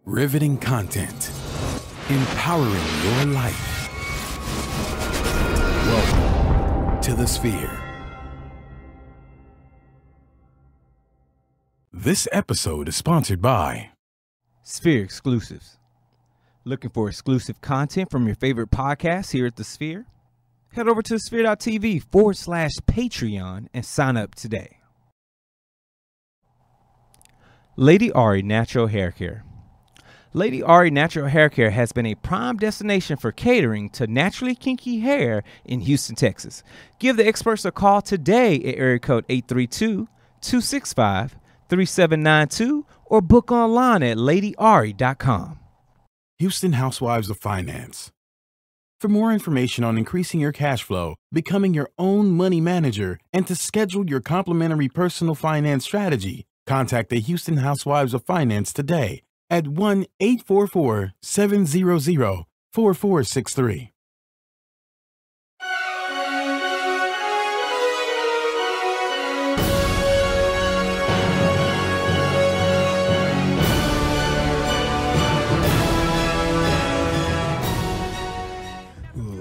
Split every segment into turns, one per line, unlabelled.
Riveting content. Empowering your life. Welcome to the Sphere. This episode is sponsored by
Sphere Exclusives. Looking for exclusive content from your favorite podcasts here at the Sphere? Head over to sphere.tv/Patreon and sign up today. Lady Ari Natural Hair Care. Lady Ari Natural Hair Care has been a prime destination for catering to naturally kinky hair in Houston, Texas. Give the experts a call today at area code 832-265-3792 or book online at ladyari.com.
Houston Housewives of Finance. For more information on increasing your cash flow, becoming your own money manager, and to schedule your complimentary personal finance strategy, contact the Houston Housewives of Finance today at 1-844-700-4463.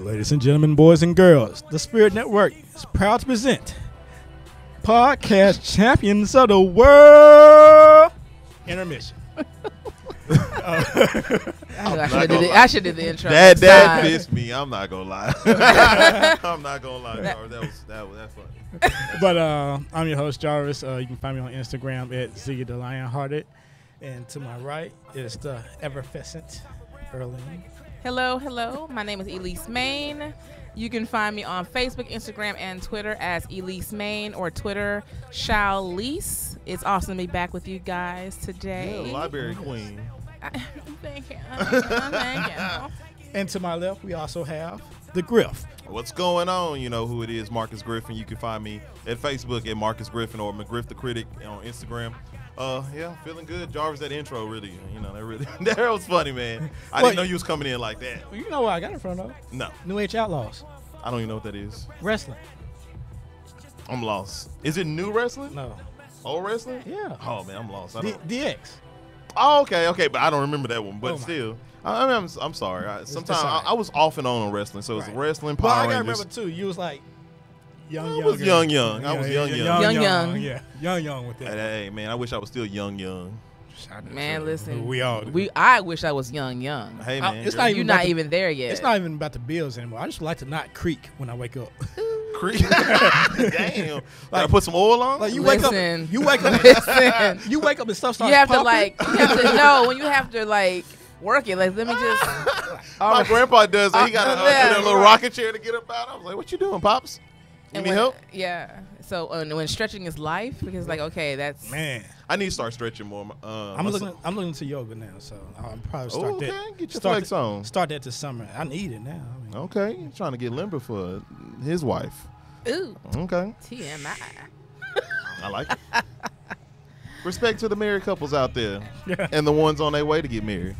Ladies and gentlemen, boys and girls, the Spirit Network is proud to present Podcast Champions of the World, Intermission.
I should do the intro.
That pissed me. I'm not gonna lie. I'm not gonna lie, Jarvis. That's funny.
But I'm your host, Jarvis. You can find me on Instagram at Ziggy the Lionhearted. And to my right is the effervescent Erling.
Hello. My name is Elise Main. You can find me on Facebook, Instagram, and Twitter as Elise Main or Twitter Shawlise. It's awesome to be back with you guys today.
Yeah, library queen.
Thank you.
And to my left, we also have the Griff.
What's going on? You know who it is, Marcus Griffin. You can find me at Facebook at Marcus Griffin or McGriff the Critic on Instagram. Yeah, feeling good. Jarvis, that intro really, that was funny, man. I didn't know you was coming in like that.
You know where I got it from, though?
No.
New Age Outlaws.
I don't even know what that is.
Wrestling.
I'm lost. Is it new wrestling?
No.
Old wrestling?
Yeah.
Oh, man, I'm lost.
DX.
Oh, okay, but I don't remember that one. But still, I'm sorry. Sometimes I was off and on wrestling, so it's wrestling, Power Rangers.
I gotta remember too. You was like young.
I was young. Yeah,
Young with that.
Hey, man, I wish I was still young.
Man, listen.
I
I wish I was young.
Hey, man,
You're not even there yet.
It's not even about the bills anymore. I just like to not creak when I wake up.
Creak? Damn. Like put some oil on?
Like you
Listen.
wake up.
Listen.
You wake up and stuff starts
You have
popping.
to know when you have to work it. Like, let me just.
My grandpa does it. He got a little rocket chair to get up out. I was like, what you doing, Pops? You need help?
Yeah. So when stretching is life, because okay, that's
man.
I need to start stretching more.
I'm looking into yoga now, so I'll probably start that.
Okay, get your flex on.
Start that this summer. I need it now.
Okay, you're trying to get limber for his wife.
Ooh.
Okay.
TMI.
I like it. Respect to the married couples out there and the ones on their way to get married.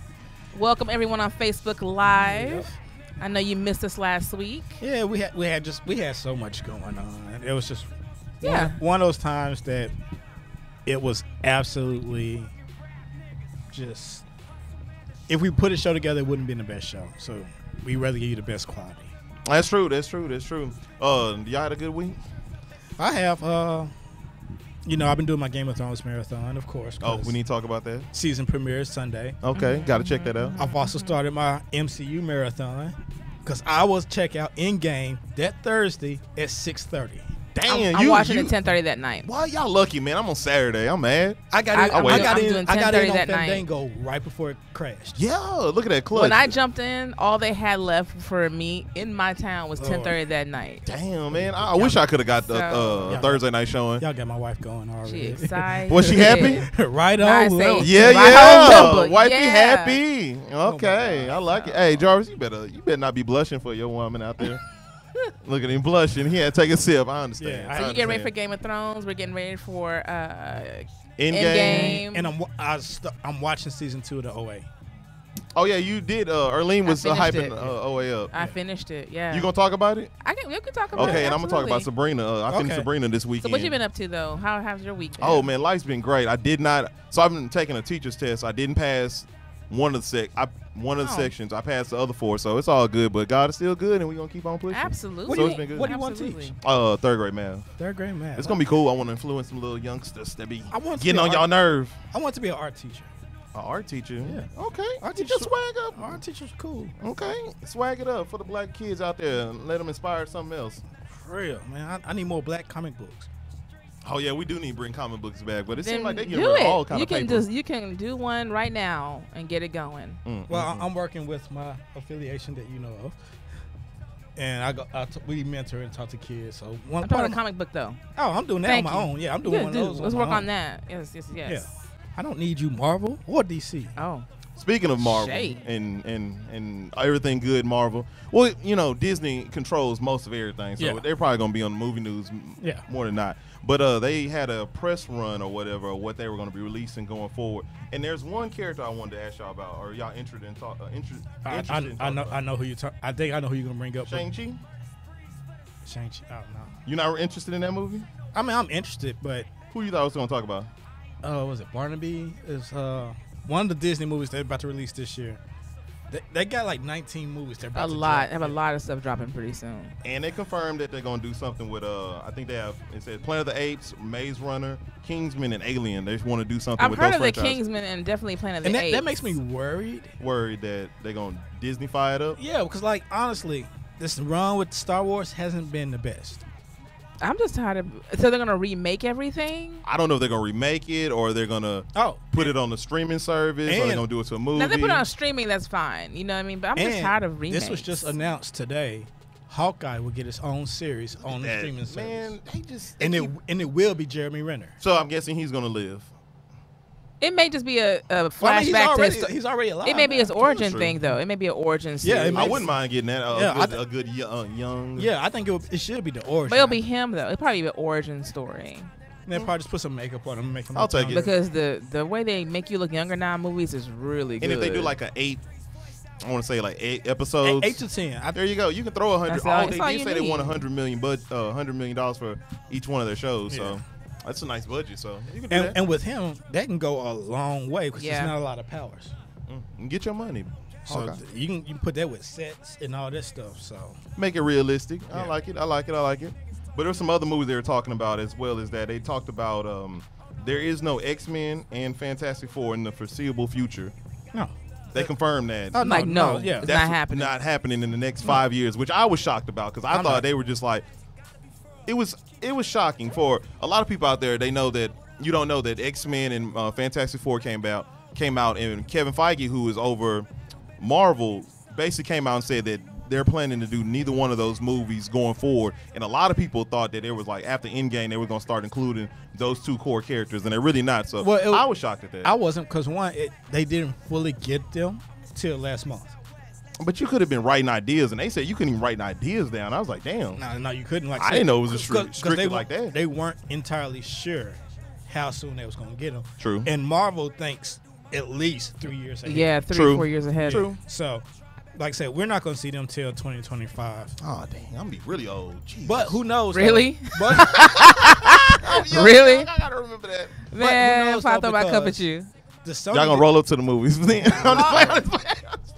Welcome everyone on Facebook Live. I know you missed us last week.
Yeah, we had so much going on. It was just one of those times that it was absolutely just, if we put a show together, it wouldn't be the best show. So we'd rather give you the best quality.
That's true. Y'all had a good week?
I have. I've been doing my Game of Thrones marathon, of course.
Oh, we need to talk about that.
Season premieres Sunday.
Okay, got to check that out.
I've also started my MCU marathon because I will check out Endgame that Thursday at 6:30.
Damn,
I'm watching at 10:30 that night.
Why y'all lucky, man? I'm on Saturday. I'm mad.
I got in on
that
Fandango right before it crashed.
Yeah, look at that clutch.
When I jumped in, all they had left for me in my town was 10:30 that night.
Damn, man. I wish I could have got the Thursday night showing.
Y'all got my wife going already.
She excited.
Was she happy?
Right on.
Yeah. Wifey happy. Okay, I like it. Hey, Jarvis, you better not be blushing for your woman out there. Look at him blushing. He had to take a sip. I understand.
So you getting ready for Game of Thrones. We're getting ready for
Endgame.
And I'm watching season 2 of the OA.
Oh yeah, you did. Erlene was hyping OA up.
I finished it. Yeah.
You gonna talk about it?
We can talk about it.
Okay, and I'm gonna talk about Sabrina. I finished Sabrina this weekend.
So what you been up to though? How's your week been?
Oh man, life's been great. I did not. So I've been taking a teacher's test. I didn't pass one of the sections. I passed the other 4, so it's all good. But God is still good, and we're gonna keep on pushing.
Absolutely.
So it's been good.
What do you want to teach?
3rd grade math.
3rd grade math.
It's gonna be cool. I want to influence some little youngsters that be
want to
getting
be
on y'all nerve.
I want to be an art teacher.
An art teacher.
Yeah.
Okay.
Art
You
teacher.
just swag up.
Art teacher's cool.
Okay. Swag it up for the black kids out there and let them inspire something else.
For real, man. I need more black comic books.
Oh yeah, we do need to bring comic books back, but it
Then
seems like they get
do
rid of
it.
all kind
You
of
can
paper.
you can do one right now and get it going.
Well, I'm working with my affiliation that you know of, and we mentor and talk to kids. So one
I'm talking
part
about
of
a comic book though.
Oh, I'm doing that
Thank
on my
you.
own. Yeah, I'm doing one of those.
Let's
on
work
my
on
own.
that. Yes.
Yeah. I don't need you, Marvel or DC.
Oh.
Speaking of Marvel
Shade.
and everything good Marvel, well, you know, Disney controls most of everything, so
Yeah.
they're probably gonna be on the movie news
Yeah.
more than not. But they had a press run or whatever, of what they were gonna be releasing going forward. And there's one character I wanted to ask y'all about. Are y'all interested in talk?
I know who you talk. I think I know who you're gonna bring up.
Shang-Chi?
Shang-Chi. I don't know.
You not interested in that movie?
I mean, I'm interested, but
Who you thought I was gonna talk about?
was it Barnaby? Is one of the Disney movies they're about to release this year. They got like 19 movies. They're about
A
to
lot.
drop.
Have a lot of stuff dropping pretty soon.
And they confirmed that they're gonna do something with I think they have, it said Planet of the Apes, Maze Runner, Kingsman, and Alien. They want to do something
I've
with
heard
those
of the
franchises.
Kingsman and definitely Planet of
And
the
that,
Apes.
that makes me worried.
Worried that they're gonna Disney-fy it up.
Yeah, because like honestly, this run with Star Wars hasn't been the best.
I'm just tired of. So they're gonna remake everything.
I don't know if they're gonna remake it or they're gonna put it on the streaming service or they're gonna do it to a movie.
Now they put it on streaming. That's fine. You know what I mean? But I'm just tired of remakes.
This was just announced today. Hawkeye will get its own series on the streaming service.
Man, they just
and it will be Jeremy Renner.
So I'm guessing he's gonna live.
It may just be a flashback
Well, I mean,
to
he's already alive.
It may be his
now.
origin
True.
thing though. It may be an origin
Yeah,
series.
I wouldn't mind getting that. A good young.
Yeah, I think it should be the origin.
But it'll be him though. It'll probably be an origin story.
And they'll probably just put some makeup on him and make him.
I'll take it.
Because the way they make you look younger now in movies is really good.
And if they do like I want to say like 8 episodes.
8 to 10.
There you go. You can throw 100.
That's all
They
you
did say they
need.
want $100 million for each one of their shows. So that's a nice budget. So you can do that.
And with him, that can go a long way because
Yeah.
there's not a lot of powers.
And get your money.
So
Okay.
you can put that with sets and all that stuff. So
Make it realistic. I
Yeah.
like it. I like it. But there's some other movies they were talking about as well as that. They talked about there is no X-Men and Fantastic Four in the foreseeable future.
no,
They confirmed that.
Oh,
I'm like, no,
yeah.
it's
That's
not happening.
Not happening in the next 5 years, which I was shocked about because I thought they were just like, it was shocking for a lot of people out there. They know that you don't know that X-Men and Fantastic Four came out, and Kevin Feige, who is over Marvel, basically came out and said that they're planning to do neither one of those movies going forward. And a lot of people thought that there was like after Endgame they were going to start including those 2 core characters, and they're really not. So I was shocked at that.
I wasn't because they didn't fully get them till last month.
But you could have been writing ideas, and they said you couldn't even write ideas down. I was like, damn.
No, you couldn't. Like
I didn't know it was strictly like that.
They weren't entirely sure how soon they was going to get them.
True.
And Marvel thinks at least 3 years ahead.
Yeah, 3
True.
or 4 years ahead.
True.
So, like I said, we're not going to see them till 2025.
Oh, dang. I'm going to be really old. Jesus.
But who knows?
Really?
But
Really?
I got to remember that.
Man,
knows,
if I
though,
throw my cup
because
at you.
the Sony,
Y'all going to roll up to the movies then.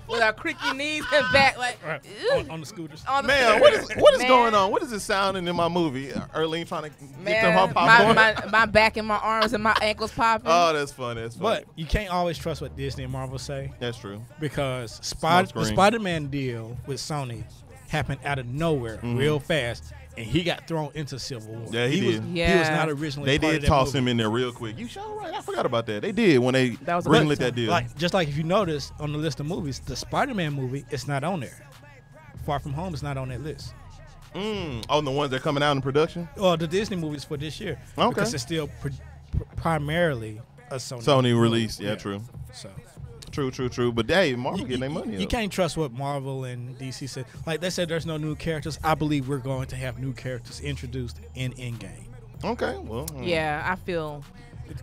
With our creaky knees and back, like,
Right,
ew.
on the scooters.
On the
Man,
floor.
what is
Man.
going on? What is it sounding in my movie? Erlene trying to get
Man,
them her popcorn?
my back and my arms and my ankles popping.
Oh, that's funny. That's funny.
But you can't always trust what Disney and Marvel say
That's true.
because
Smoke
the
screen.
Spider-Man deal with Sony happened out of nowhere real fast, and he got thrown into Civil War.
Yeah, he did.
He was
Yeah.
not originally
They
part
did
of that
toss
movie.
him in there real quick. You sure right? I forgot about that. They did when they
That was a
greenlit
good
that deal.
Just like if you notice on the list of movies, the Spider-Man movie is not on there. Far From Home is not on that list.
Oh, the ones that are coming out in production?
Or the Disney movies for this year.
Okay.
Because it's still primarily a Sony.
Sony released. Yeah, true.
So
True. But hey, Marvel getting their money
you
up.
can't trust what Marvel and DC said. Like they said, there's no new characters. I believe we're going to have new characters introduced in Endgame.
Okay, well.
Yeah, I feel.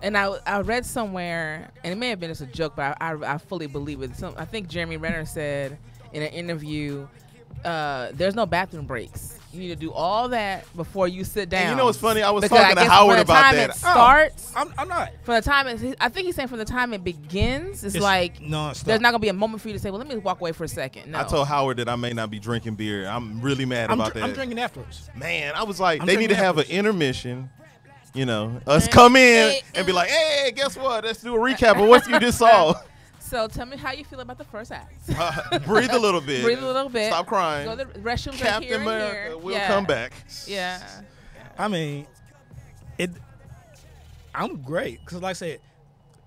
And I read somewhere, and it may have been just a joke, but I fully believe it. I think Jeremy Renner said in an interview, there's no bathroom breaks You need to do all that before you sit down.
And you know what's funny? I was
Because
talking to Howard about that.
It starts.
I'm not.
From the time I think he's saying from the time it begins, it's like
nonstop.
there's not gonna be a moment for you to say, "Well, let me walk away for a second." No.
I told Howard that I may not be drinking beer. I'm really mad about that.
I'm drinking afterwards.
Man, I was like,
I'm
they need to
drinking
have an
afterwards.
intermission. You know, us come in and be like, hey, guess what? Let's do a recap of what you just saw.
So tell me how you feel about the first act.
Breathe a little bit.
Breathe a little bit.
Stop crying.
Go to the restrooms
Captain
right here
America
and here.
will come back.
Yeah.
I mean, I'm great because, like I said,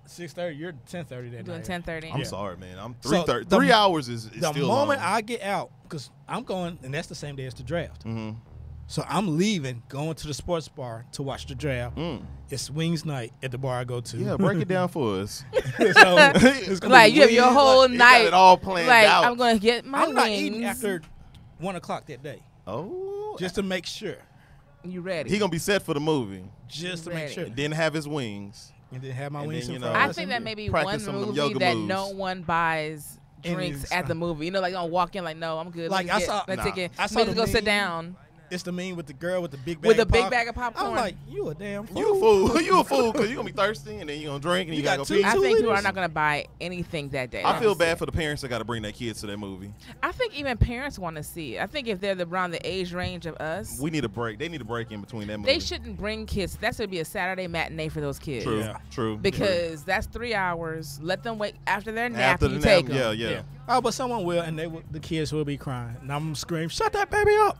6:30. You're 10:30 that
Doing
night.
10:30.
I'm sorry, man. I'm
So
3:30.
the-
3 hours is
The
still
moment
long.
I get out, because I'm going, and that's the same day as the draft.
Mm-hmm.
So I'm leaving, going to the sports bar to watch the draft. It's wings night at the bar I go to.
Yeah, break it down for us.
So it's gonna
Like
be
you have your
wings,
whole
like,
You
night.
got it all planned
like
out.
I'm gonna get my
I'm not
wings.
eating after 1 o'clock that day,
Oh.
just to make sure.
You ready?
He going to be set for the movie.
Just to
Ready.
make sure.
Then have his wings.
And then have my
And
wings
then,
in
you
front
know,
of
I
us
think
and
that
be-
may be
practice
one
some of them
movie
yoga
that
moves.
no one buys
And
drinks
it's-
at the movie. You know, like don't walk in like, no, I'm good.
Like, I saw-
let's
Nah.
take it.
I saw
Let's
the
go sit
meme.
down
It's the meme with the girl with the big bag
with a
of
big
pop-
bag of popcorn.
I'm like, you a damn fool.
You a fool. You a fool because you're going to be thirsty and then you're going to drink and you got to go
got
pee.
I
2
think people
liters?
are not gonna buy anything that day.
I feel
honestly.
bad for the parents that got to bring their kids to that movie.
I think even parents want to see it. I think if they're around the age range of us,
We need a break. They need a break in between that movie.
they shouldn't bring kids. That should be a Saturday matinee for those kids.
True.
Yeah.
True.
Because that's 3 hours. Let them wait after their nap.
After
and
the
you take
nap,
them.
yeah.
Oh, but someone will, and the kids will be crying. And I'm screaming, shut that baby up.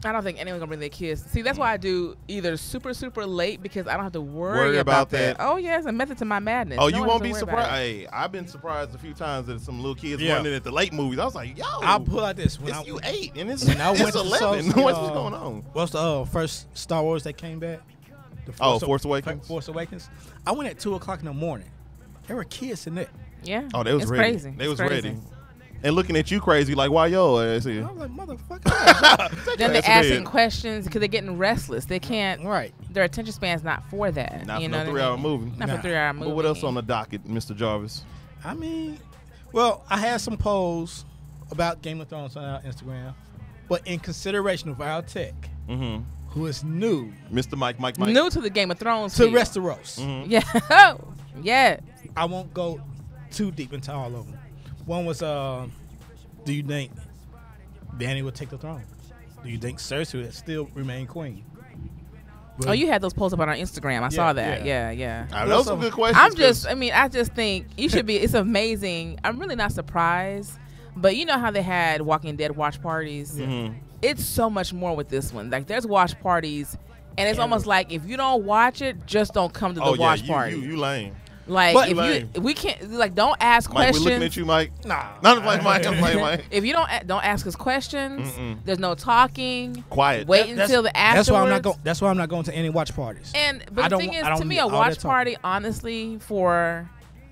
I don't think anyone's gonna bring their kids. See, that's why I do either super late because I don't have to worry
Worry about
that.
that.
Oh yeah, it's a method to my madness.
Oh,
No
you
one
won't
has
be
to worry about
surprised.
it.
Hey, I've been surprised a few times that some little kids
Yeah.
running at the late movies. I was like, yo,
I'll pull out this. When
it's
I,
you 8 and it's,
when I went
it's
to
11.
see,
What's going on?
What's the first Star Wars that came back? The
Force Awakens?
Force Awakens. I went at 2 o'clock in the morning. There were kids in there.
Yeah.
Oh, they was
it's
ready.
Crazy.
They
It's
was
crazy.
ready. And looking at you crazy like, why yo ass here?
I was like, motherfucker.
Then they're
That's
asking
weird.
questions because they're getting restless. They can't.
Right.
Their attention span's not for that.
Not
you
for
know
no
what I
3-hour
mean?
movie.
Not for
Nah.
3-hour movie.
But what else on the docket, Mr. Jarvis?
I mean, well, I had some polls about Game of Thrones on our Instagram, but in consideration of our tech,
Mm-hmm.
who is new
Mr. Mike.
New to the Game of Thrones.
to
field.
Westeros,
Mhm.
Yeah. Yeah.
I won't go too deep into all of them. One was, do you think Dany will take the throne? Do you think Cersei will still remain queen?
Oh, you had those posts up on our Instagram. I saw that.
yeah.
Yeah.
Those some good questions.
I just think you should be. It's amazing. I'm really not surprised, but you know how they had Walking Dead watch parties.
Mhm.
It's so much more with this one. Like there's watch parties, and it's almost like if you don't watch it, just don't come to the
Oh, yeah,
watch party.
you lame.
Like
But-
if we can't like don't ask
Mike,
questions.
we're looking at you, Mike.
Nah.
Not playing Mike. I'm playing Mike.
If you don't ask us questions,
Mm-mm.
there's no talking.
Quiet.
Wait
That's-
until the afterwards.
That's why I'm not going to any watch parties.
And
I
but the
don't-
thing is,
I don't
to me,
need
a
all
watch
that talking.
party, honestly, for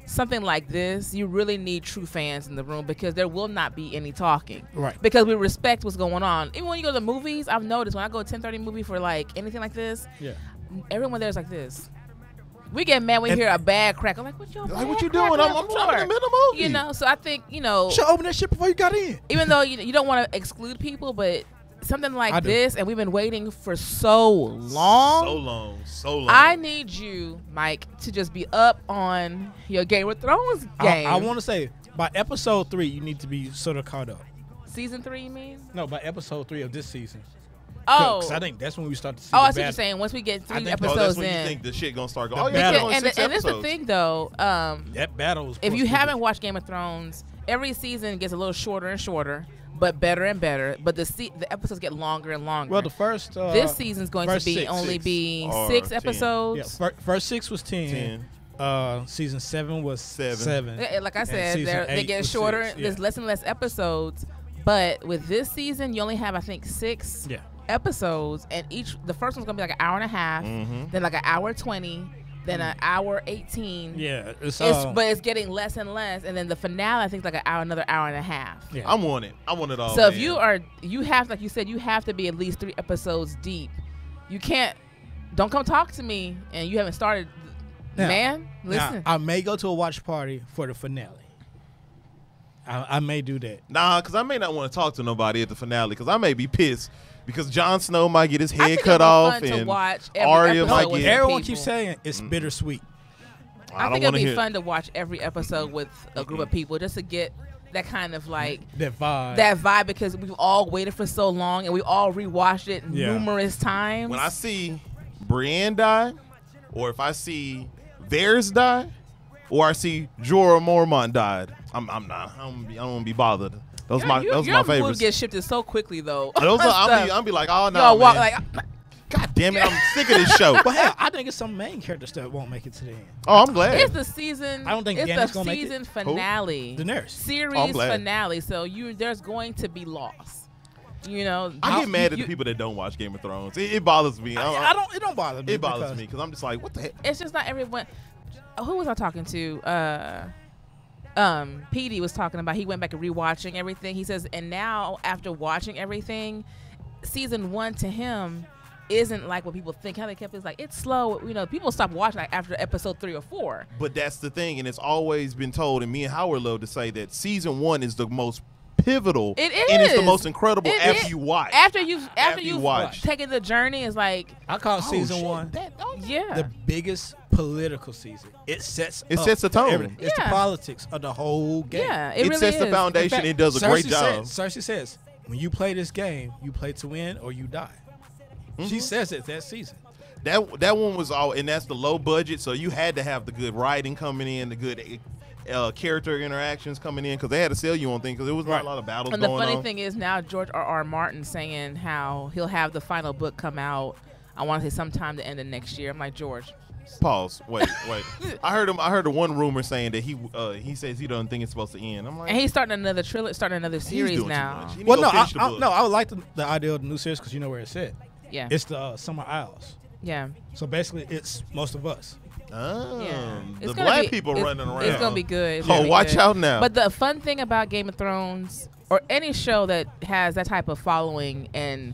something like this, you really need true fans in the room because there will not be any talking.
Right.
Because we respect what's going on. Even when you go to the movies, I've noticed when I go to 10:30 movie for like anything like this,
Yeah.
everyone there's like this. We get mad when you
And-
hear a bad crack. I'm like, what you?
Like, what you doing? I'm trying to get in the middle of the movie.
You know, so I think
Should open that shit before you got in.
even though you don't want to exclude people, but something
I
like
do.
this, and we've been waiting for so long.
So long.
I need you, Mike, to just be up on your Game of Thrones game.
I want to say by episode 3, you need to be sort of caught up.
Season 3, you mean?
No, by episode 3 of this season.
Oh.
Because I think that's when we start to see.
Oh,
the
I see what you're
battle.
saying. Once we get 3
think-
Oh,
episodes
that's when
in.
you think the shit gonna start
The
going. Oh, yeah,
battle-
it's only
and
6
this is the
episodes.
thing, though.
That battle was.
If you
supposed to be
haven't watched Game of Thrones, every season gets a little shorter and shorter, but better and better. But the episodes get longer and longer.
Well, the first.
this season's going to
first
be
six.
only
Six
be
or
6
10.
episodes.
Yeah, first 6 was 10.
10.
Season 7 was 7.
Like I
And
said,
season
they
8
get
was
shorter.
6, yeah.
There's less and less episodes. But with this season, you only have, I think, 6
Yeah.
episodes, and the first one's gonna be like an hour and a half,
Mhm.
then like an hour 20, then an hour 18.
Yeah.
But it's getting less and less, and then the finale I think is like another hour and a half.
Yeah.
I want it. I want it all.
So if
man.
you have, like you said, you have to be at least 3 episodes deep. You can't. Don't come talk to me and you haven't started.
Now-
Man,
Now,
listen.
I may go to a watch party for the finale. I may do that.
Nah, because I may not want to talk to nobody at the finale because I may be pissed because Jon Snow might get his
I
head
think
cut
it'll be
off
fun to
and
watch every
Arya
episode
might
with
get.
Everyone
people.
keeps saying it's bittersweet.
I think
don't
it'll be
hear.
fun to watch every episode with a group of people just to get that kind of like
That vibe.
that vibe because we've all waited for so long and we all rewatched it numerous times.
When I see Brienne die, or if I see Varys die, or I see Jorah Mormont died, I'm not. I don't want to be bothered. Those are my
your
favorites.
mood gets shifted so quickly though.
Those are,
Stuff.
I'll be like, oh no,
Y'all walk
man.
like
God damn it, I'm sick of this show.
But hell, I think it's some main characters that won't make it to the end.
Oh, I'm glad.
it's the season.
I don't think
it's
Dany's
the
gonna make it.
season finale.
Daenerys.
Series
Oh, I'm glad.
finale. So there's going to be loss. You know,
I get mad at the people that don't watch Game of Thrones. It bothers me.
I don't. It don't bother me.
It bothers
because
me because I'm just like, what the heck?
It's just not everyone. Who was I talking to? PD was talking about. He went back and rewatching everything. He says, and now after watching everything, season 1 to him isn't like what people think. How they kept it like it's slow. You know, people stop watching like after episode 3 or 4.
But that's the thing, and it's always been told, and me and Howard love to say that season 1 is the most pivotal.
It is.
And it's the most incredible
It
after
is.
you watch.
After you've
watch.
taken the journey, is like
I call
Oh,
season
shit.
1
yeah.
the biggest political season. It sets
the tone.
everything. It's the
Yeah.
politics of the whole game.
yeah, it
It
really
sets
is.
the foundation.
In fact,
It does a great job.
Cersei says, when you play this game, you play to win or you die. She says it that season.
That one was all, and that's the low budget, so you had to have the good writing coming in, the good character interactions coming in, because they had to sell you on things, because there was not a lot of battles
And the
going
funny
on.
thing is now George R.R. Martin saying how he'll have the final book come out. I want to say sometime the end of next year. I'm like, George,
Pause. Wait. I heard the one rumor saying that he says he doesn't think it's supposed to end. I'm like,
and he's starting another trilogy, starting another
he's
series
doing
now.
too much. He need
Well,
to
no,
go finish the book.
I would like the idea of the new series because you know where it's at.
Yeah,
It's the Summer Isles.
yeah,
So basically, it's most of us.
Oh,
yeah.
the
It's gonna
black
be-
people
it's-
running around.
It's gonna be good. It's gonna
Oh,
be
watch
good.
out now.
But the fun thing about Game of Thrones or any show that has that type of following and,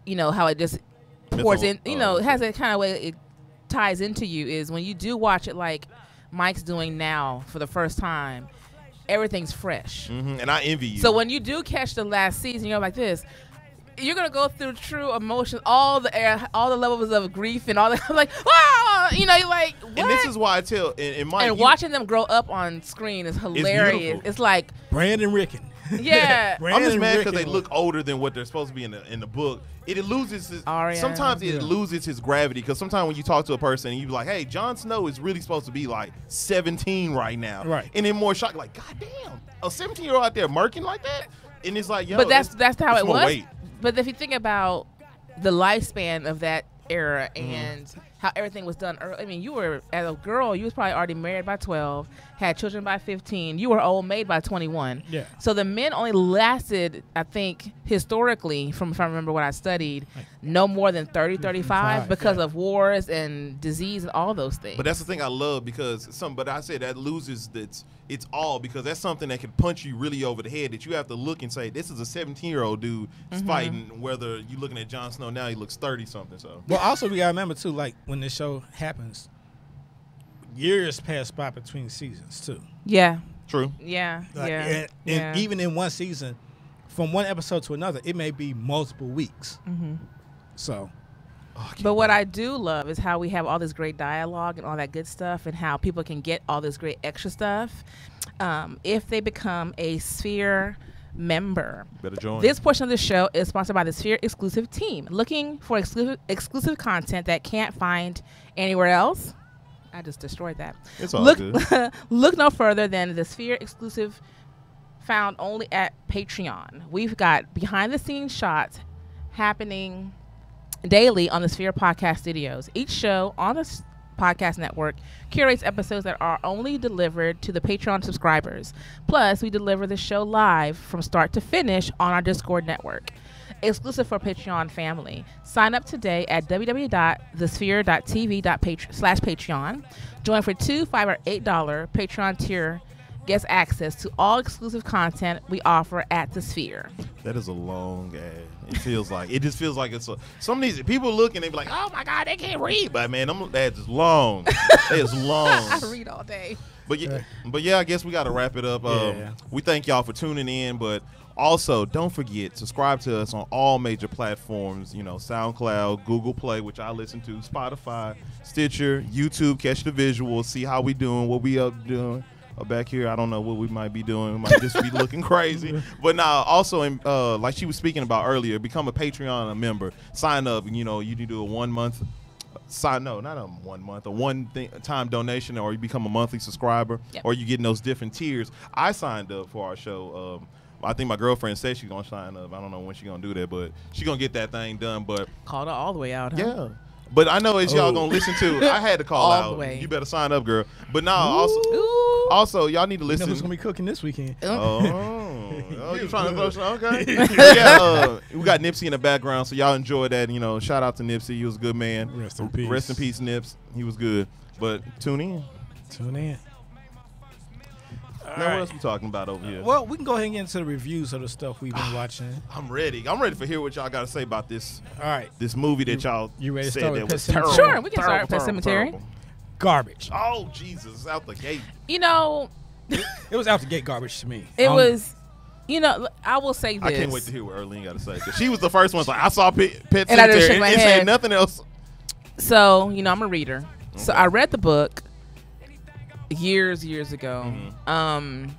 you know how it just pours in, you know, it has that kind of way it ties into you is when you do watch it like Mike's doing now for the first time, everything's fresh.
And I envy you.
So when you do catch the last season, you're like this. You're gonna go through true emotion, all the levels of grief and all that. Like, wow, you know, you're like, what?
and this is why I tell, and Mike,
and watching them grow up on screen is hilarious.
beautiful.
It's like,
Brandon Rickon.
yeah,
I'm just mad because
Rickon
they look older than what they're supposed to be in the book. It loses his,
Arya.
sometimes it
Yeah.
loses his gravity because sometimes when you talk to a person and you be like, hey, Jon Snow is really supposed to be like 17 right now,
Right.
And then more shocked, like, God damn, a 17-year-old out there murking like that, and it's like, yo,
but that's how
it's
it
more
was.
weight.
But if you think about the lifespan of that era and how everything was done early, I mean, you were as a girl, you was probably already married by 12, had children by 15. You were old maid by 21.
Yeah.
So the men only lasted, I think, historically, from if I remember what I studied, no more than 30, 35 because
yeah.
of wars and disease and all those things.
But that's the thing I love because but I say that loses it's all because that's something that can punch you really over the head that you have to look and say, this is a 17-year-old dude fighting, whether you're looking at Jon Snow now, he looks 30-something. So
Well, also we gotta remember too, like when this show happens, years pass by between seasons too.
yeah,
true.
yeah,
Like,
yeah,
and
yeah.
even in one season, from one episode to another, it may be multiple weeks. So
But what I do love is how we have all this great dialogue and all that good stuff and how people can get all this great extra stuff if they become a Sphere member.
Better join.
This portion of the show is sponsored by the Sphere exclusive team. Looking for exclusive content that can't find anywhere else? I just destroyed that.
It's all
Look,
good.
look no further than the Sphere exclusive found only at Patreon. We've got behind the scenes shots happening daily on the Sphere Podcast Studios. Each show on the podcast network curates episodes that are only delivered to the Patreon subscribers. Plus, we deliver the show live from start to finish on our Discord network. Exclusive for Patreon family. Sign up today at www.thesphere.tv/Patreon. Join for $2, $5, or $8 Patreon tier gets access to all exclusive content we offer at the Sphere.
That is a long ad. It feels like it just feels like it's a. Some of these people look and they be like, "Oh my God, they can't read." But man, them ads is long. They is long.
I read all day.
But yeah, I guess we got to wrap it up. We thank y'all for tuning in, but also don't forget, subscribe to us on all major platforms. You know, SoundCloud, Google Play, which I listen to, Spotify, Stitcher, YouTube. Catch the visuals, see how we doing, what we up doing. Back here, I don't know what we might be doing. We might just be looking crazy. But now, also, like she was speaking about earlier, become a Patreon member. Sign up. You know, you need to do a 1 month. No, not a 1 month. A one-time donation, or you become a monthly subscriber, or you get in those different tiers. I signed up for our show. I think my girlfriend said she's gonna sign up. I don't know when she's gonna do that, but she's gonna get that thing done. But
called her all the way out. Huh?
Yeah. But I know as y'all gonna listen to, I had to call
all
out.
The way.
You better sign up, girl. But now also y'all need to listen.
You know who's gonna be cooking this weekend?
Oh, you trying to throw some? Okay. Yeah, we got Nipsey in the background, so y'all enjoy that. You know, shout out to Nipsey. He was a good man.
Rest in peace.
Rest in peace, Nips. He was good. But tune in. Now, what else we talking about over here?
Well, we can go ahead and get into the reviews of the stuff we've been watching.
I'm ready. I'm ready for hear what y'all got to say about this.
All right.
This movie that y'all
you ready to
said
start
that
with
was
Pet
terrible.
Sure, we can start with Pet
Terrible,
Sematary.
terrible.
Garbage.
Oh, Jesus. Out the gate.
You know,
it was out the gate garbage to me.
It was, you know, I will say this.
I can't wait to hear what Erlene got to say. 'Cause she was the first one. Like, I saw Pet
and I just
Sematary
shook my
and
head.
said nothing else.
So, you know, I'm a reader.
Okay.
So I read the book years ago.
Mm-hmm.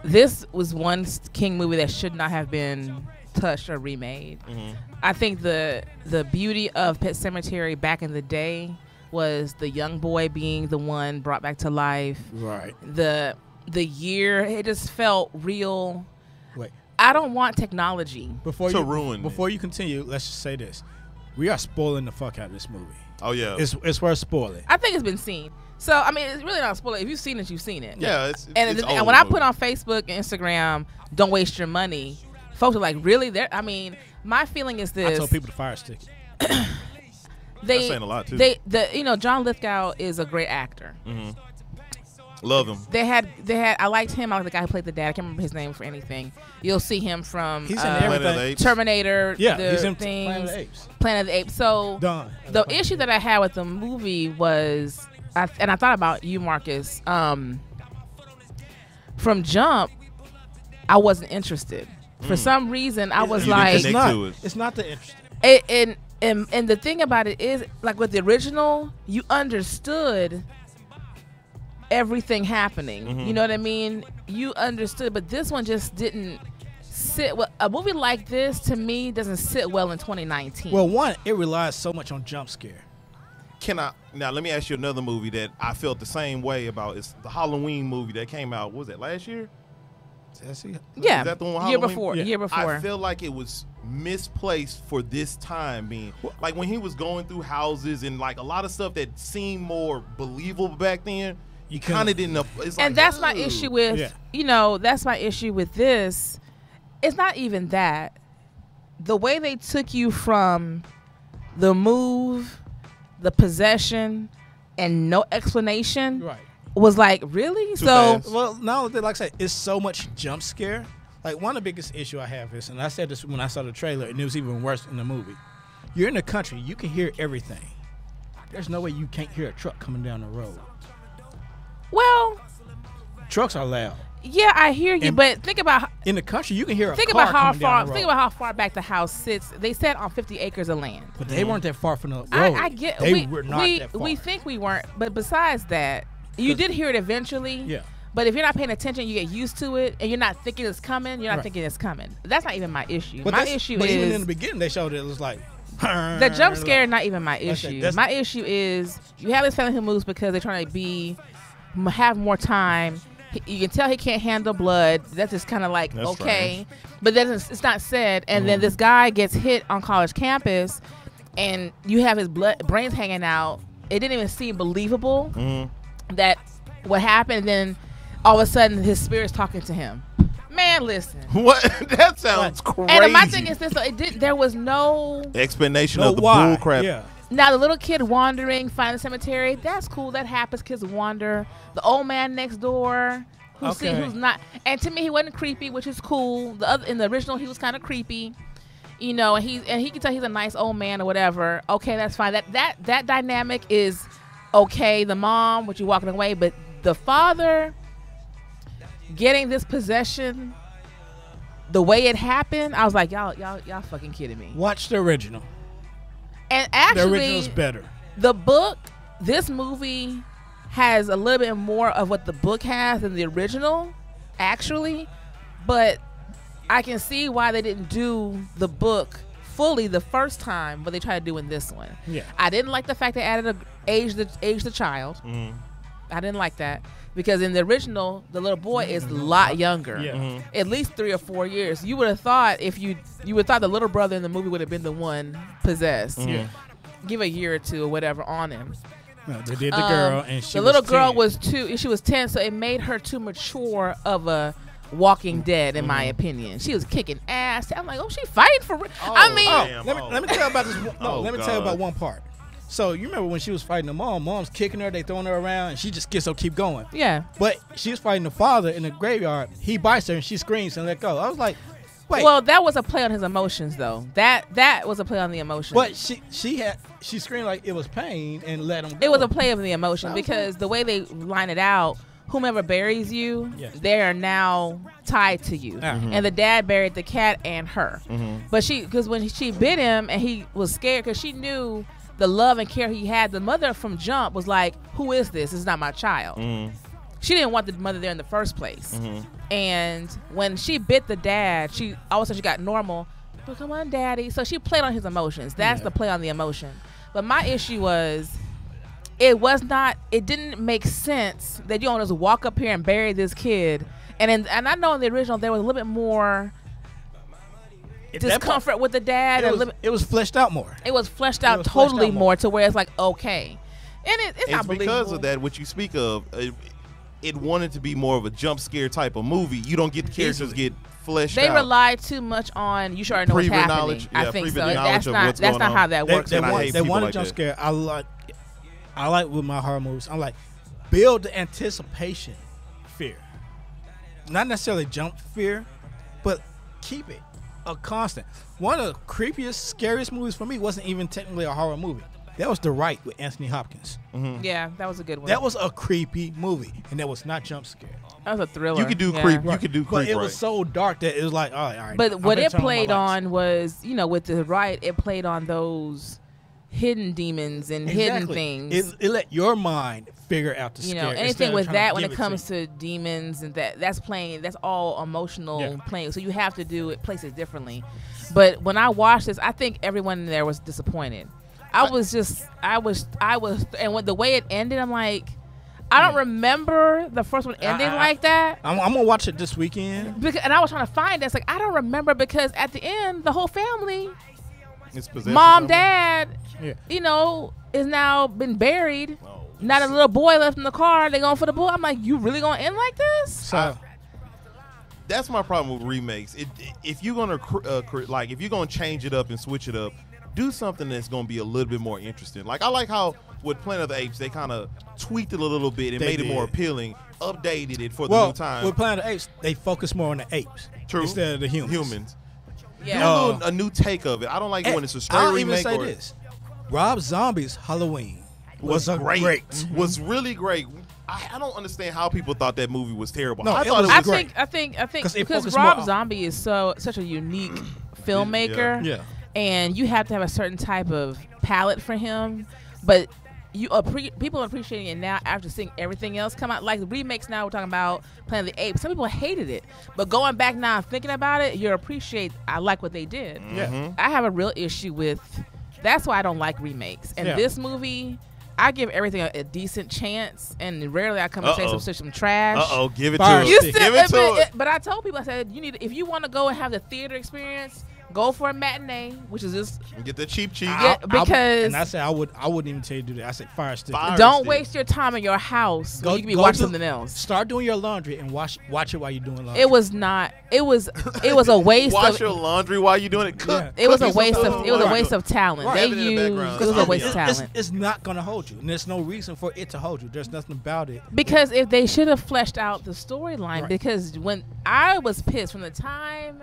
This was one King movie that should not have been touched or remade.
Mm-hmm.
I think the beauty of Pet Sematary back in the day was the young boy being the one brought back to life.
Right.
The year, it just felt real.
Wait.
I don't want technology.
Before you continue, let's just say this. We are spoiling the fuck out of this movie.
Oh, yeah.
It's worth spoiling.
I think it's been seen. So, I mean, it's really not a spoiler. If you've seen it, you've seen it.
Yeah, it's
and when I put on Facebook and Instagram, don't waste your money, folks are like, really? I mean, my feeling is this.
I told people to fire stick it.
That's saying a lot, too.
You know, John Lithgow is a great actor.
Mm-hmm. Love him.
They had. I liked him. I like the guy who played the dad. I can't remember his name for anything. You'll see him from
he's in everything.
Terminator.
Yeah, he's in
things,
Planet of the Apes.
Planet of the Apes. So the issue that I had with the movie was, and I thought about you, Marcus. From jump, I wasn't interested. For some reason, I was like,
it's not that interesting.
And the thing about it is, like with the original, you understood everything happening.
Mm-hmm.
You know what I mean? You understood, but this one just didn't sit well. A movie like this, to me, doesn't sit well in 2019.
Well, one, it relies so much on jump scare.
Now let me ask you another movie that I felt the same way about. It's the Halloween movie that came out. What was that, last year?
Yeah,
is that the one
year
Halloween?
before.
Yeah.
Year before.
I feel like it was misplaced for this time being. Like when he was going through houses and like a lot of stuff that seemed more believable back then. You kind of didn't know.
And that's my issue with, you know, that's my issue with this. It's not even that. The way they took you from the move, the possession, and no explanation was like, really?
Too fast.
Well, now that, like I said, it's so much jump scare. Like, one of the biggest issue I have is, and I said this when I saw the trailer, and it was even worse in the movie. You're in the country. You can hear everything. There's no way you can't hear a truck coming down the road.
Well,
trucks are loud.
Yeah, I hear you, but think about
in the country you can hear a
think
car
about how
coming down
far
the road.
think about how far back the house sits. They sat on 50 acres of land.
But they weren't that far from the road.
I get
they were not that far.
We think we weren't, but besides that, you did hear it eventually.
Yeah.
But if you're not paying attention, you get used to it, and you're not thinking it's coming. You're not thinking it's coming. That's not even my issue.
But
my issue
but
is
even in the beginning they showed it was like
the jump scare. Not even my issue. My issue is you have this family who moves because they're trying to have more time. You can tell he can't handle blood. That's just kind of like,
That's
okay. But then it's not said. And then this guy gets hit on college campus, and you have his brains hanging out. It didn't even seem believable that what happened. And then all of a sudden, his spirit's talking to him. Man, listen.
What? That sounds crazy.
And my thing is this: there was no
explanation
no
of the
why.
bull crap.
Yeah.
Now the little kid wandering, finding the cemetery, that's cool. That happens. Kids wander. The old man next door, who's not, and to me he wasn't creepy, which is cool. The other in the original he was kind of creepy, you know, and he can tell he's a nice old man or whatever. Okay, that's fine. That dynamic is okay. The mom, which you walking away, but the father getting this possession, the way it happened, I was like, y'all fucking kidding me.
Watch the original.
And actually,
the original's better.
The book, this movie has a little bit more of what the book has than the original, actually. But I can see why they didn't do the book fully the first time, but they tried to do in this one.
Yeah.
I didn't like the fact they added age the child.
Mm-hmm.
I didn't like that because in the original, the little boy is a lot younger,
Yeah.
at least 3 or 4 years. You would have thought you would have thought the little brother in the movie would have been the one possessed.
Yeah.
Give a year or two or whatever on him.
No, they did the girl, and she
the little
was
girl
10.
was she was 10, so it made her too mature of a Walking Dead, in my opinion. She was kicking ass. I'm like, oh, she fighting for real. I mean,
damn.
let me tell you about this. No, let me tell you
God.
about one part. So you remember when she was fighting the mom? Mom's kicking her, they throwing her around, and she just gets up, keep going.
yeah.
But she was fighting the father in the graveyard. He bites her, and she screams and let go. I was like, wait.
Well, that was a play on his emotions, though. That was a play on the emotions.
But she screamed like it was pain and let him go.
It was a play of the emotion
I was
because the way they line it out, whomever buries you,
Yes.
they are now tied to you. And the dad buried the cat and her. But because when she bit him and he was scared because she knew the love and care he had, the mother from jump was like, who is this? It's not my child. She didn't want the mother there in the first place. And when she bit the dad, all of a sudden she got normal. Well, come on, daddy. So she played on his emotions. That's the play on the emotion. But my issue was, it didn't make sense that you don't just walk up here and bury this kid. And I know in the original there was a little bit more discomfort with the dad.
It was fleshed out more.
It was fleshed out totally more to where it's like, okay. And it's not believable.
Because of that, what you speak of, it wanted to be more of a jump scare type of movie. You don't get the characters get fleshed out.
They rely too much on you should already know what's
Pre-written
happening.
knowledge.
I
Yeah,
think so.
pre-written knowledge of what's
That's
going
not
on.
how that works.
They
hate
want
people
a jump
like
scare. I like with my horror movies. I'm like, build the anticipation fear, not necessarily jump fear, but keep it a constant. One of the creepiest, scariest movies for me wasn't even technically a horror movie. That was The Right with Anthony Hopkins.
Yeah, that was a good one.
That was a creepy movie, and that was not jump scare.
That was a thriller.
You could do
yeah.
creep. You could do
But
creep.
it was so dark that it was like, all right.
But what it played on was, with The Right, it played on those hidden demons and hidden things.
It let your mind figure out the scare.
Anything with that when it comes
to
to demons and that's all emotional
Yeah.
playing. So you have to place it differently. But when I watched this, I think everyone in there was disappointed. I was, and when the way it ended, I'm like, I don't remember the first one ending like that.
I'm gonna watch it this weekend.
And I was trying to find it. It's like, I don't remember because at the end, the whole family,
It's possessed
mom,
or something.
dad, is now been buried. Not a little boy left in the car. They going for the boy. I'm like, you really gonna end like this?
So
That's my problem with remakes. If you're gonna if you're gonna change it up and switch it up, do something that's gonna be a little bit more interesting. Like I like how with Planet of the Apes they kind of tweaked it a little bit and made it more appealing, updated it for the new time.
With Planet of the Apes, they focus more on the apes instead of the humans.
Yeah.
Do a new take of it. I don't like it when it's a straight
I'll
remake.
even say this: Rob Zombie's Halloween was great.
Was really great. I don't understand how people thought that movie was terrible.
No,
I
it
thought
was
it was
great.
I think
Because it
because
focused
Rob
more on-
Zombie is such a unique filmmaker.
Yeah.
And you have to have a certain type of palette for him, but people are appreciating it now after seeing everything else come out. Like the remakes now, we're talking about Planet of the Apes. Some people hated it, but going back now and thinking about it, you appreciate. I like what they did.
Yeah.
I have a real issue with. That's why I don't like remakes. And this movie, I give everything a decent chance, and rarely I come and say some trash.
Give it
Fire
to
stick.
it. Give it to it.
But I told people, I said, if you want to go and have the theater experience, Go for a matinee, which is just
And get the cheap.
Yeah, because
and I said I wouldn't even tell you to do that. I said fire stick.
don't waste your time in your house. You can be watching something else.
Start doing your laundry and watch it while you're doing laundry.
It was not. It was a waste.
Wash your laundry while you're doing it. Cook.
Yeah.
It was a
cook
waste
some
of.
food.
It was a waste of talent.
Right.
They
Have it in the
used.
background.
It was a waste of
It's-
talent.
It's not gonna hold you, and there's no reason for it to hold you. There's nothing about it.
Because if they should have fleshed out the storyline,
Right.
because when I was pissed from the time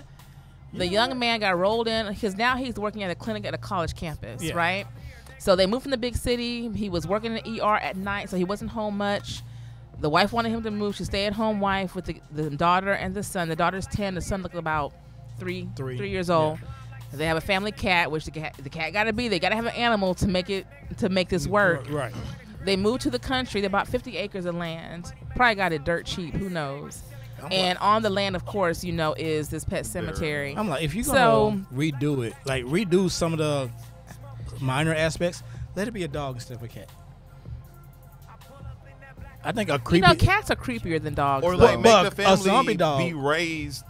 the young man got rolled in, because now he's working at a clinic at a college campus,
Yeah.
right? So they moved from the big city. He was working in the ER at night, so he wasn't home much. The wife wanted him to move. She's a stay-at-home wife with the daughter and the son. The daughter's 10. The son looked about three years old. They have a family cat, which the cat got to be. They got to have an animal to make this work.
Right.
They moved to the country. They bought 50 acres of land. Probably got it dirt cheap. Who knows? And on the land, of course, is this pet cemetery.
I'm like, if you're gonna redo it, like redo some of the minor aspects, let it be a dog instead of a cat. I think a creepy.
Cats are creepier than dogs.
Or
though.
like make the
a zombie
family
dog.
be raised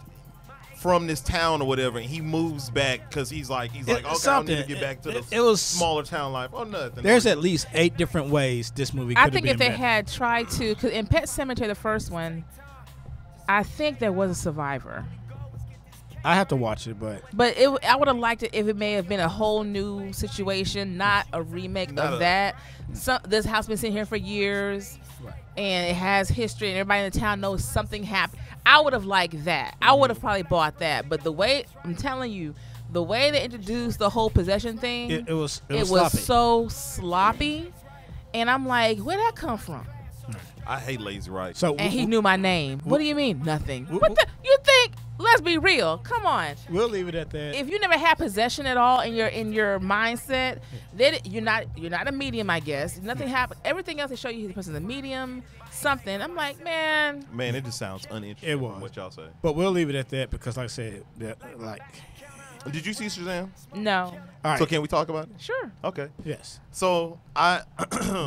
from this town or whatever, and he moves back because he's like, okay, I need to get back to the
it was
smaller town life. Oh, nothing.
There's at least 8 different ways this movie could
I
have
think
been
if they
better.
had tried to, because in Pet Sematary, the first one, I think there was a survivor.
I have to watch it, but
I would have liked it if it may have been a whole new situation, not a remake of that. This house been sitting here for years, and it has history, and everybody in the town knows something happened. I would have liked that. I would have probably bought that. But the way I'm telling you, the way they introduced the whole possession thing,
it was
was so sloppy, and I'm like, where'd that come from?
I hate lazy rights.
So
And he knew my name. What do you mean nothing? What the? You think? Let's be real. Come on.
we'll leave it at that.
If you never had possession at all in your mindset, then you're not a medium, I guess. Nothing happened. Everything else they show you, the person's a medium, something. I'm like, man.
Man, it just sounds uninteresting.
It was.
From what y'all say.
But we'll leave it at that because, like I said,
Did you see Shazam?
No.
all right.
So can we talk about it?
Sure.
Okay.
Yes.
So I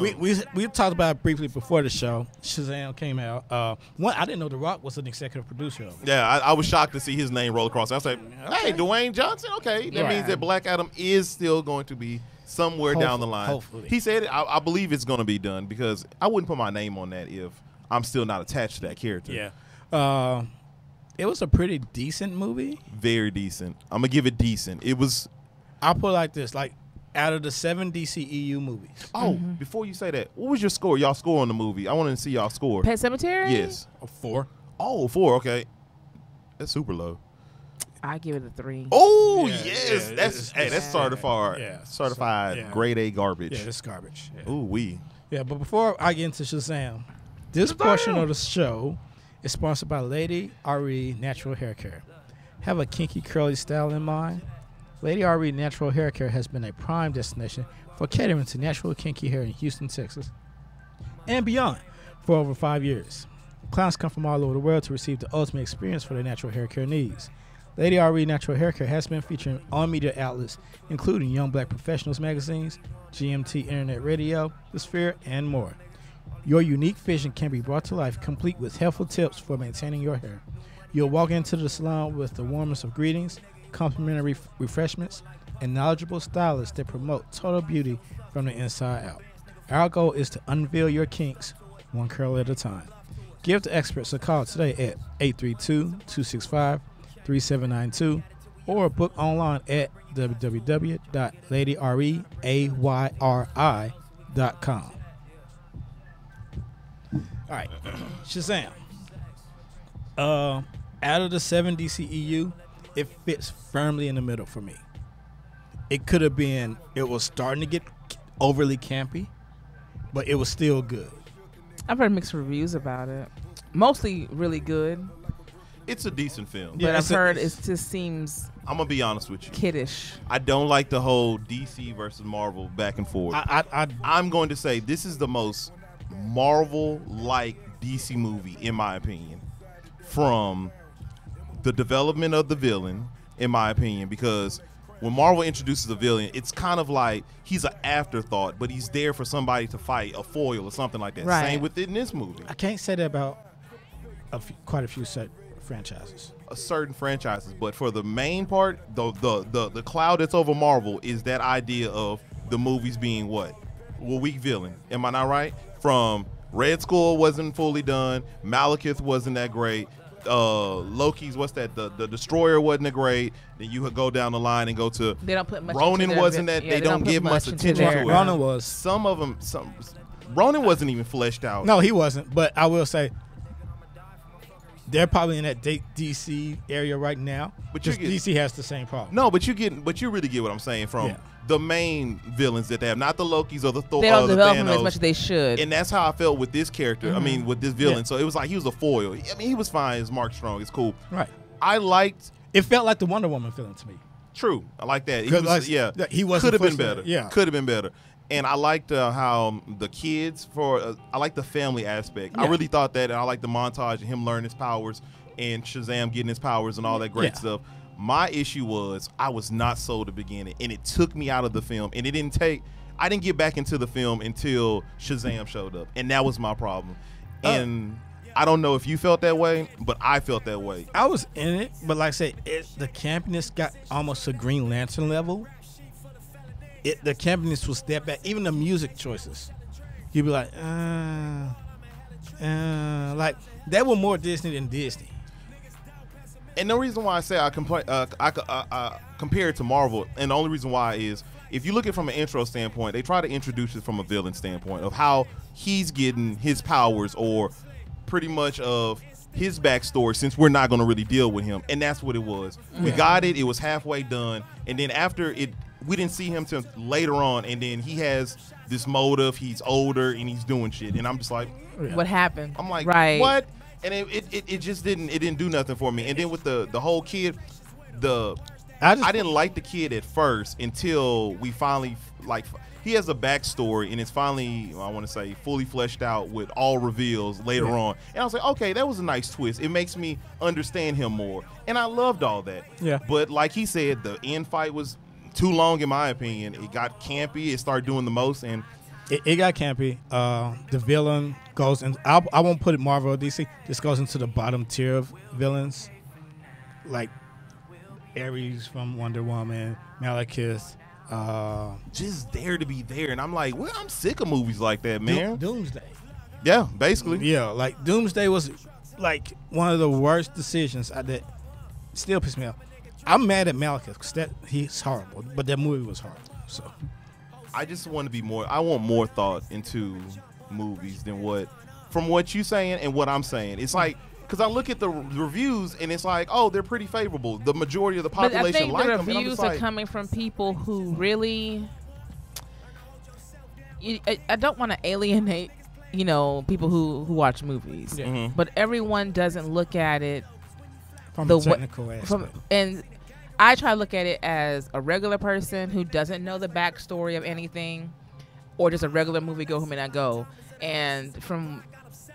We talked about it briefly before the show. Shazam came out. I didn't know The Rock was an executive producer of it.
Yeah, I was shocked to see his name roll across. I was like, hey, Dwayne Johnson. Okay, that
Yeah.
means that Black Adam is still going to be somewhere down the line.
Hopefully.
He said it. I believe it's going to be done because I wouldn't put my name on that if I'm still not attached to that character.
Yeah. It was a pretty decent movie.
Very decent. I'm going to give it decent. It was.
I'll put it like this: like out of the 7 DCEU movies,
Oh, before you say that, what was your score? Y'all score on the movie. I wanted to see y'all score.
Pet Sematary?
Yes.
a 4.
Oh, 4. Okay. That's super low.
I give it a 3.
Oh,
Yeah,
yes.
yeah,
that's
it's
certified.
yeah,
certified
yeah.
grade A garbage.
Yeah, it's garbage. Yeah.
Ooh,
Yeah, but before I get into Shazam, this portion of the show is sponsored by Lady RE Natural Hair Care. Have a kinky curly style in mind? Lady RE Natural Hair Care has been a prime destination for catering to natural kinky hair in Houston, Texas, and beyond for over 5 years. Clients come from all over the world to receive the ultimate experience for their natural hair care needs. Lady RE Natural Hair Care has been featured on media outlets including Young Black Professionals magazines, GMT Internet Radio, The Sphere, and more. Your unique vision can be brought to life complete with helpful tips for maintaining your hair. You'll walk into the salon with the warmest of greetings, complimentary refreshments, and knowledgeable stylists that promote total beauty from the inside out. Our goal is to unveil your kinks one curl at a time. Give the experts a call today at 832-265-3792 or book online at www.ladyreayri.com. All right, Shazam. Out of the 7 DCEU, it fits firmly in the middle for me. It could have been, it was starting to get overly campy, but it was still good.
I've heard mixed reviews about it. Mostly really good,
It's a decent film.
but
Yeah,
I've heard it just seems
I'm going to be honest with you.
kiddish.
I don't like the whole DC versus Marvel back and forth. I'm going to say this is the most Marvel-like DC movie, in my opinion, from the development of the villain, in my opinion, because when Marvel introduces a villain, it's kind of like he's an afterthought, but he's there for somebody to fight, a foil or something like that.
Right.
Same within this movie.
I can't say that about quite a few franchises.
Certain franchises, but for the main part, the cloud that's over Marvel is that idea of the movies being what? Well, weak villain. Am I not right? From Red Skull wasn't fully done. Malekith wasn't that great. Loki's what's that? The Destroyer wasn't that great. Then you go down the line and go to.
They don't put much.
Ronan
into
wasn't
their,
that.
yeah,
they don't give much attention to it.
Ronan was.
Some of them. Ronan wasn't even fleshed out.
No, he wasn't. But I will say, they're probably in that DC area right now.
But
just DC has the same problem.
No, but you really get what I'm saying from the main villains that they have, not the Lokis or the Thor.
They don't develop
Thanos,
him as much as they should.
And that's how I felt with this character. I mean, with this villain. So it was like he was a foil. I mean, he was fine as Mark Strong. It's cool.
Right.
I liked.
It felt like the Wonder Woman villain to me.
True. I like that. He
was
could have been better.
Yeah.
Could have been better. And I liked how the kids I like the family aspect.
Yeah.
I really thought that, and I like the montage of him learning his powers and Shazam getting his powers and all that great stuff. My issue was I was not sold at the beginning, and it took me out of the film. And I didn't get back into the film until Shazam showed up, and that was my problem. And I don't know if you felt that way, but I felt that way.
I was in it, but like I said, the campiness got almost to Green Lantern level. The campiness was that bad. Even the music choices, you'd be like, like they were more Disney than Disney.
And the reason why I say I compare it to Marvel, and the only reason why is if you look at it from an intro standpoint, they try to introduce it from a villain standpoint of how he's getting his powers or pretty much of his backstory, since we're not going to really deal with him. And that's what it was. We got it. It was halfway done. And then after it, we didn't see him till later on. And then he has this motive. He's older and he's doing shit. And I'm just like,
what happened?
I'm like,
right.
What? And it just didn't do nothing for me. And then with the whole kid, I didn't like the kid at first until we finally he has a backstory and it's finally, I want to say, fully fleshed out with all reveals later on. And I was like, okay, that was a nice twist. It makes me understand him more. And I loved all that. Yeah. But like he said, the end fight was too long in my opinion. It got campy. It started doing the most, and
it got campy. The villain goes in. I won't put it Marvel or DC. This goes into the bottom tier of villains, like Ares from Wonder Woman, Malekith.
Just there to be there, and I'm like, well, I'm sick of movies like that, man.
Doomsday.
Yeah, basically.
Yeah, like Doomsday was like one of the worst decisions that still pissed me off. I'm mad at Malekith because he's horrible, but that movie was horrible. So
I just want to be more. I want more thought into movies than from what you saying and what I'm saying. It's like, because I look at the reviews and it's like, oh, they're pretty favorable. The majority of the population like them.
I think the reviews are coming from people who really. I don't want to alienate, people who watch movies, but everyone doesn't look at it
from the technical aspect.
And I try to look at it as a regular person who doesn't know the backstory of anything, or just a regular moviegoer who may not go. And from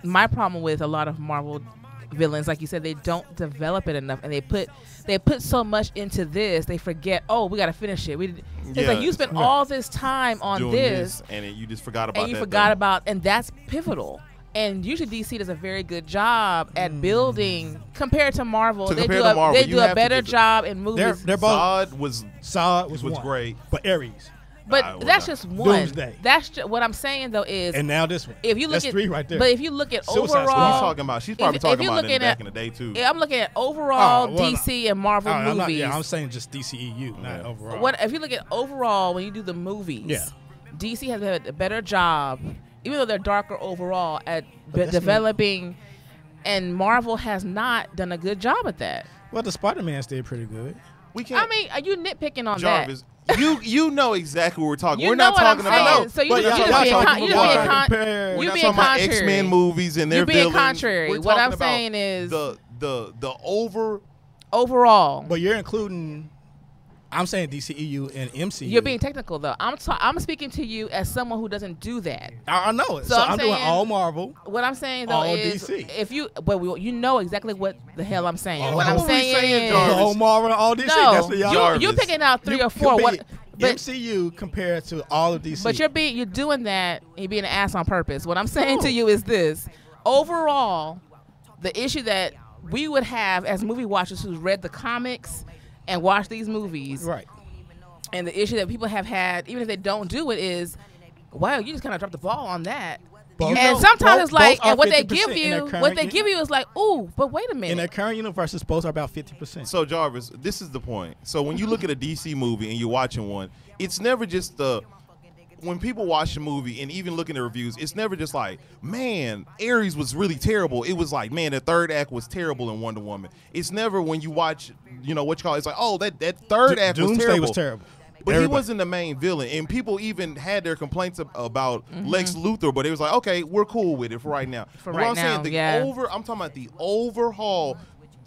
my problem with a lot of Marvel villains, like you said, they don't develop it enough, and they put so much into this, they forget, oh, we got to finish it. It's like you spent all this time on
doing
this,
and you just forgot about
and that's pivotal. And usually DC does a very good job at building compared to Marvel. They do a better job in movies.
They're both,
Saw was
great, but Ares.
But that's just one.
Doomsday.
That's just, what I'm saying though is.
And now this one.
If you look
that's
at
3 right there.
But if you look at
Suicide
overall,
Squad. She's talking about. She's probably talking about it back in the day too.
Yeah, I'm looking at overall DC and Marvel movies.
I'm saying just DCEU, not overall.
What if you look at overall when you do the movies?
Yeah.
DC has had a better job, even though they're darker overall, at developing, and Marvel has not done a good job at that.
Well, the Spider-Man's did pretty good.
I mean, are you nitpicking on
Jarvis,
that?
You know exactly what we're talking.
We're
not talking
about. So you just being contrary.
X-Men movies and their
being contrary. What I'm saying is
the
overall.
But you're including. I'm saying DCEU and MCU.
You're being technical though. I'm speaking to you as someone who doesn't do that.
I know it. So I'm doing all Marvel.
What I'm saying though
all
is,
DC.
if you know exactly what the hell I'm saying. What I'm saying is
all Marvel, all DC.
No,
that's what y'all.
You're picking out 3 or 4. But
MCU compared to all of DC.
But you're doing that. You're being an ass on purpose. What I'm saying to you is this: overall, the issue that we would have as movie watchers who's read the comics and watched these movies.
Right.
And the issue that people have had, even if they don't do it, is, wow, you just kind of dropped the ball on that. And sometimes it's like, and what they give you is like, ooh, but wait a minute.
In their current universes, both are about 50%.
So Jarvis, this is the point. So when you look at a DC movie and you're watching one, it's never just when people watch a movie and even looking at reviews, it's never just like, man, Ares was really terrible. It was like, man, the third act was terrible in Wonder Woman. It's never when you watch, it's like, oh, that third act
Doomsday
was terrible. But he wasn't the main villain, and people even had their complaints about Lex Luthor, but it was like, okay, we're cool with it for right now.
I'm
talking about the overhaul.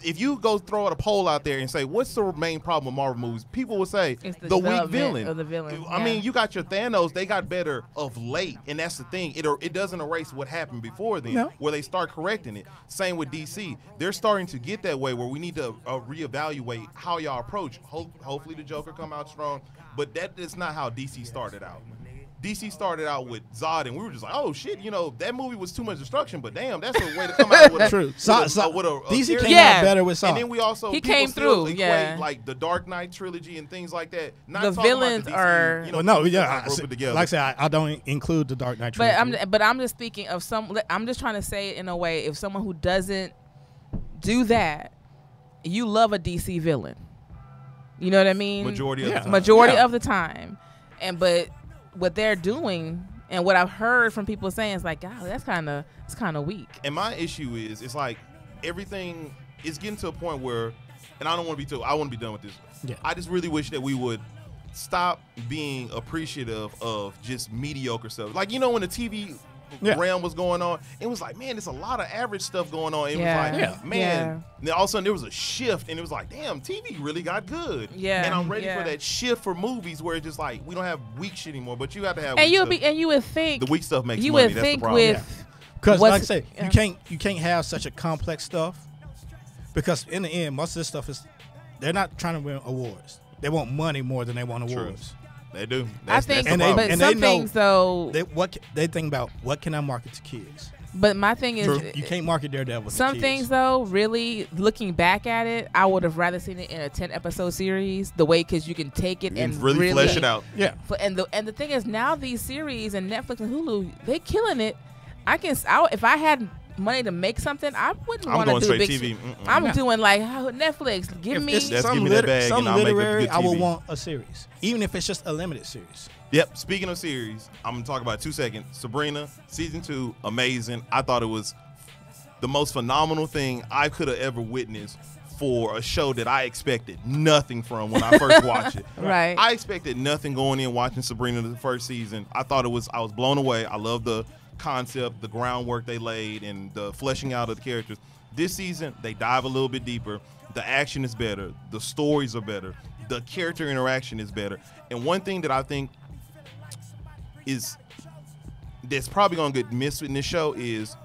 If you go throw out a poll out there and say, what's the main problem with Marvel movies? People will say the weak villain.
Of the villain.
I mean, you got your Thanos. They got better of late, and that's the thing. It doesn't erase what happened before then, where they start correcting it. Same with DC. They're starting to get that way where we need to reevaluate how y'all approach. Hopefully the Joker come out strong, but that is not how DC started out. DC started out with Zod, and we were just like, oh, shit, that movie was too much destruction, but damn, that's a way to come out with a
True. DC
came
out better with Zod.
And then we also,
he came through,
like the Dark Knight trilogy and things like that. Not
the villains are...
like I said, I don't include the Dark Knight trilogy.
But I'm just speaking of I'm just trying to say it in a way, if someone who doesn't do that, you love a DC villain. You know what I mean?
Majority
of the time. But what they're doing and what I've heard from people saying is like, God, it's kind of weak.
And my issue is, it's like everything is getting to a point where, and I want to be done with this.
Yeah.
I just really wish that we would stop being appreciative of just mediocre stuff. Like, when the TV realm was going on, it was like, man, there's a lot of average stuff going on. It was like, man, then all of a sudden there was a shift, and it was like, damn, TV really got good.
Yeah.
And I'm ready for that shift for movies where it's just like, we don't have weak shit anymore, but you have to have
and you would think
the weak stuff makes
you
money.
would
That's
think
the problem.
with
because like I say, you can't have such a complex stuff, because in the end, most of this stuff they're not trying to win awards. They want money more than they want awards.
They do.
I think, but some things though,
they think about what can I market to kids.
But my thing is,
you can't market Daredevil.
Some things though, really looking back at it, I would have rather seen it in a 10-episode series. The way, because you can take it and
really flesh it out.
Yeah.
And the thing is, now these series and Netflix and Hulu, they killing it. If I had money to make something, I wouldn't want to do big
TV.
I'm doing like Netflix. Give me
some literary. I would want a series, even if it's just a limited series.
Yep. Speaking of series, I'm gonna talk about 2 seconds. Sabrina season 2, amazing. I thought it was the most phenomenal thing I could have ever witnessed for a show that I expected nothing from when I first watched it.
Right.
I expected nothing going in watching Sabrina the first season. I was blown away. I love the concept, the groundwork they laid, and the fleshing out of the characters. This season, they dive a little bit deeper. The action is better. The stories are better. The character interaction is better. And one thing that I think that's probably going to get missed in this show is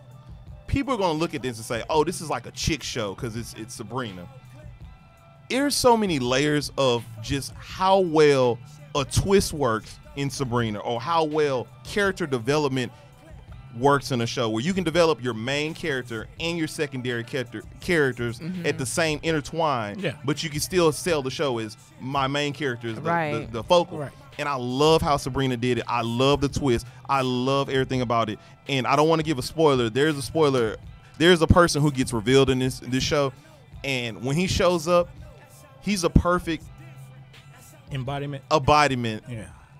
people are going to look at this and say, oh, this is like a chick show because it's Sabrina. There's so many layers of just how well a twist works in Sabrina, or how well character development works in a show, where you can develop your main character and your secondary characters at the same intertwine, but you can still sell the show as my main character is the focal. Right. And I love how Sabrina did it. I love the twist. I love everything about it. And I don't want to give a spoiler. There's a spoiler. There's a person who gets revealed in this show, and when he shows up, he's a perfect embodiment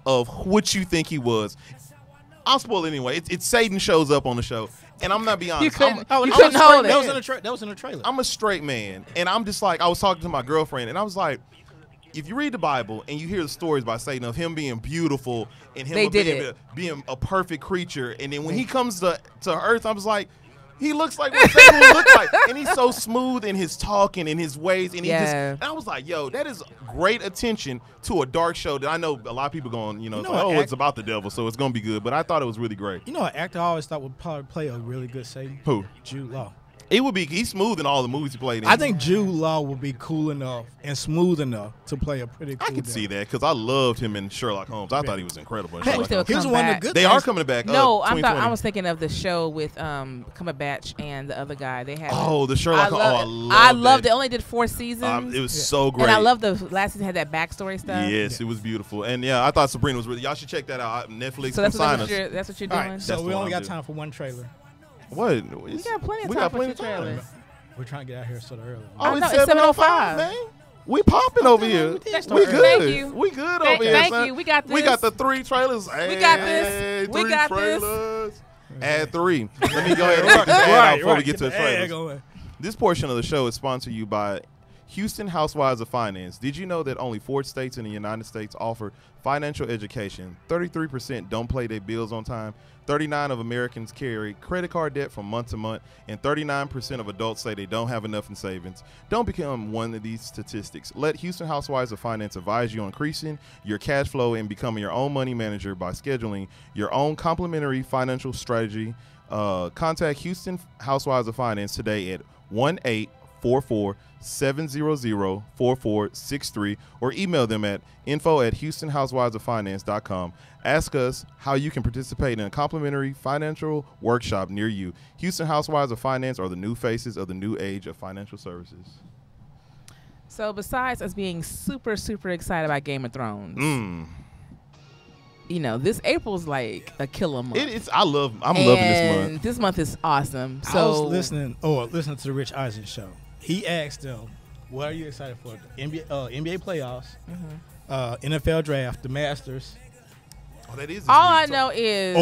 of what you think he was. I'll spoil it anyway. It's Satan shows up on the show, and I'm not being honest.
You couldn't hold it.
That was in the trailer.
I'm a straight man, and I'm just like, I was talking to my girlfriend, and I was like, if you read the Bible and you hear the stories about Satan of him being beautiful and him being a perfect creature, and then when he comes to earth, I was like, he looks like what Satan would look like, and he's so smooth in his talking and his ways, and and I was like, yo, that is great attention to a dark show that I know a lot of people going, it's about the devil, so it's gonna be good. But I thought it was really great.
You know, an actor I always thought would probably play a really good Satan.
Who?
Jude Law.
It would be. He's smooth in all the movies he played in.
I think Jude Law would be cool enough and smooth enough to play a pretty cool
I could see that because I loved him in Sherlock Holmes. I thought he was incredible in
I wish
Sherlock
they would
Holmes.
Here's
come
one of
back.
the good
They
things.
are coming back.
No, I
2020.
was thinking of the show with Cumberbatch and the other guy. They had.
Oh, the Sherlock Holmes.
I loved it. Only did 4 seasons.
It was so great.
And I love the last season had that backstory stuff.
Yes, it was beautiful. And yeah, I thought Sabrina was really. Y'all should check that out. Netflix.
So that's
sign
what,
us.
that's what you're
All
doing.
right, so
That's
we
what
only
I'm
got
doing.
time for one trailer.
What?
We got plenty of
We
time
got
for
plenty
your
of time.
trailer.
We're trying to get out here sort of early.
Oh,
know,
it's
it's
7:05,
7:05.
man. We popping over here.
That's
We
thank
good.
you.
We good
Thank-
over here,
thank
son.
you. We got
We got
this.
the 3 trailers.
We got this. We
3
got this.
trailers. Add 3. Let me go ahead and get this ad out before we get to the trailers. This portion of the show is sponsored to you by Houston Housewives of Finance. Did you know that only 4 states in the United States offer financial education? 33% don't pay their bills on time. 39% of Americans carry credit card debt from month to month, and 39% of adults say they don't have enough in savings. Don't become one of these statistics. Let Houston Housewives of Finance advise you on increasing your cash flow and becoming your own money manager by scheduling your own complimentary financial strategy. Contact Houston Housewives of Finance today at 1-844-700-4463 or email them at info@houstonhousewivesoffinance.com. Ask us how you can participate in a complimentary financial workshop near you. Houston Housewives of Finance are the new faces of the new age of financial services.
So besides us being super, super excited about Game of Thrones, you know, this April's like a killer month.
It is. I'm loving this month.
This month is awesome.
I
So
was listening to the Rich Eisen show. He asked them, "What are you excited for? The NBA playoffs, NFL draft, the Masters,
Oh, that is.
all I know is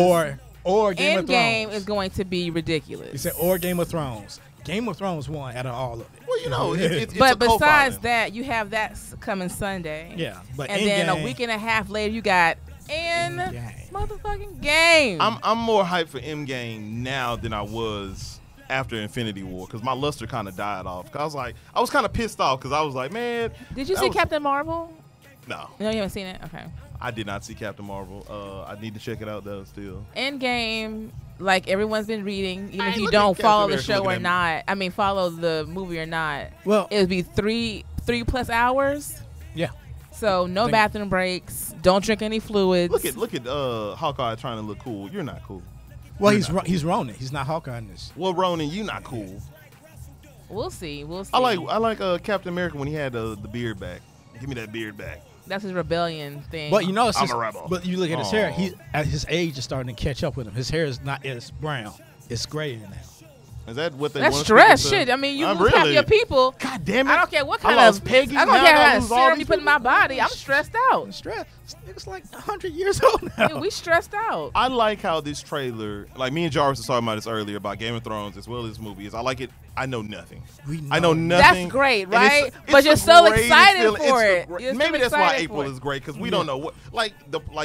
or Game of
Endgame
Thrones?"
is going to be ridiculous.
He said, "Or Game of Thrones." Game of Thrones won out of all of it.
Well, you know, it's
But
a
besides
co-filing.
that, you have that coming Sunday.
Yeah, but
And then a
Endgame-
week and a half later, you got
Endgame.
motherfucking Game.
I'm more hyped for Endgame now than I was after Infinity War because my luster kind of died off. 'Cause I was kind of pissed off because I was like, man.
Did you
that
see
was-
Captain Marvel?
No,
No, you haven't seen it? Okay.
I did not see Captain Marvel. I need to check it out though. Still,
Endgame, like everyone's been reading, even
I
if
ain't
you
looking
don't
at
follow
Captain
the show
America
or
looking
not. I mean, follow the movie or not.
Well,
It would be three plus hours.
yeah.
So no
Think-
bathroom breaks. Don't drink any fluids.
look at Hawkeye trying to look cool. You're not cool.
Well,
You're
he's Ronin. He's not Hawkeye in this.
Well, Ronan, you not cool.
We'll see. We'll see.
I like Captain America when he had the beard back. Give me that beard back.
That's his rebellion thing.
But you know, it's
I'm
just,
a rebel.
But you look at his
Aw.
hair. He at his age is starting to catch up with him. His hair is not as brown. It's gray now.
Is that what they
That's
want
stress.
people to-
Shit. I mean, you
I'm
lose half
really-
your people.
God damn it!
I don't care what kind
lost
of
Peggy,
I don't
now
care
I
how
lose all
serum
these
you put in my body. I'm stressed out.
Stress. It's like 100 years old now.
Dude, we stressed out.
I like how this trailer, like me and Jarvis was talking about this earlier about Game of Thrones as well as this movie, is I like it. I know nothing. I know nothing.
That's great,
And it's-
right?
it's
But
the
you're so
greatest
excited
feeling.
for
It's
it.
the
You're so
Maybe that's why
excited
April
for it.
is great because we don't know what, like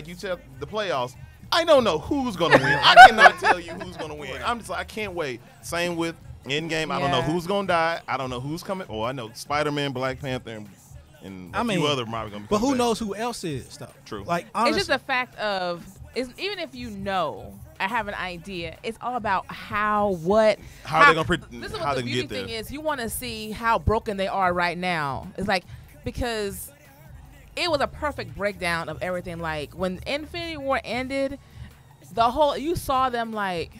you said, the playoffs. I don't know who's gonna win. I cannot tell you who's gonna win. I'm just like I can't wait. Same with Endgame. I don't know
Yeah.
who's gonna die. I don't know who's coming. Oh, I know Spider-Man, Black Panther, and a few other probably gonna be.
But
coming
who
back.
knows who else is though?
True.
Like honestly,
It's just a fact of even if you know, I have an idea. It's all about how they gonna this is
how
what
they
the
can
beauty
get there.
thing is. You want to see how broken they are right now. It's like because it was a perfect breakdown of everything. Like when Infinity War ended, you saw them like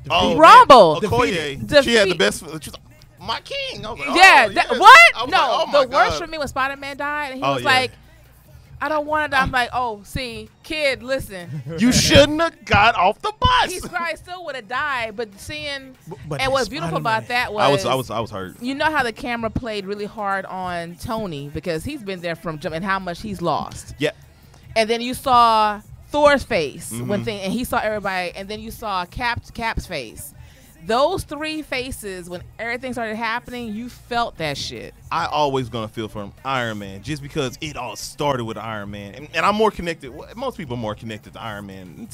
rumble.
Okoye, she had the best. She was like, my king. I was like,
Yeah,
oh, yes.
what?
I was
No,
like, oh my
the worst
God.
for me when Spider-Man died, and he
Oh,
was
yeah.
like, I don't want to die. I'm like, oh, see, kid, listen.
You shouldn't have got off the bus.
He probably still would have died, but seeing
But
and what's
it's
beautiful
Spider-Man.
about that
I was hurt.
you know how the camera played really hard on Tony because he's been there from jump and how much he's lost.
Yeah.
And then you saw Thor's face
Mm-hmm.
and he saw everybody, and then you saw Cap's face. Those three faces, when everything started happening, you felt that shit.
I always gonna feel for Iron Man just because it all started with Iron Man, and I'm more connected. Most people are more connected to Iron Man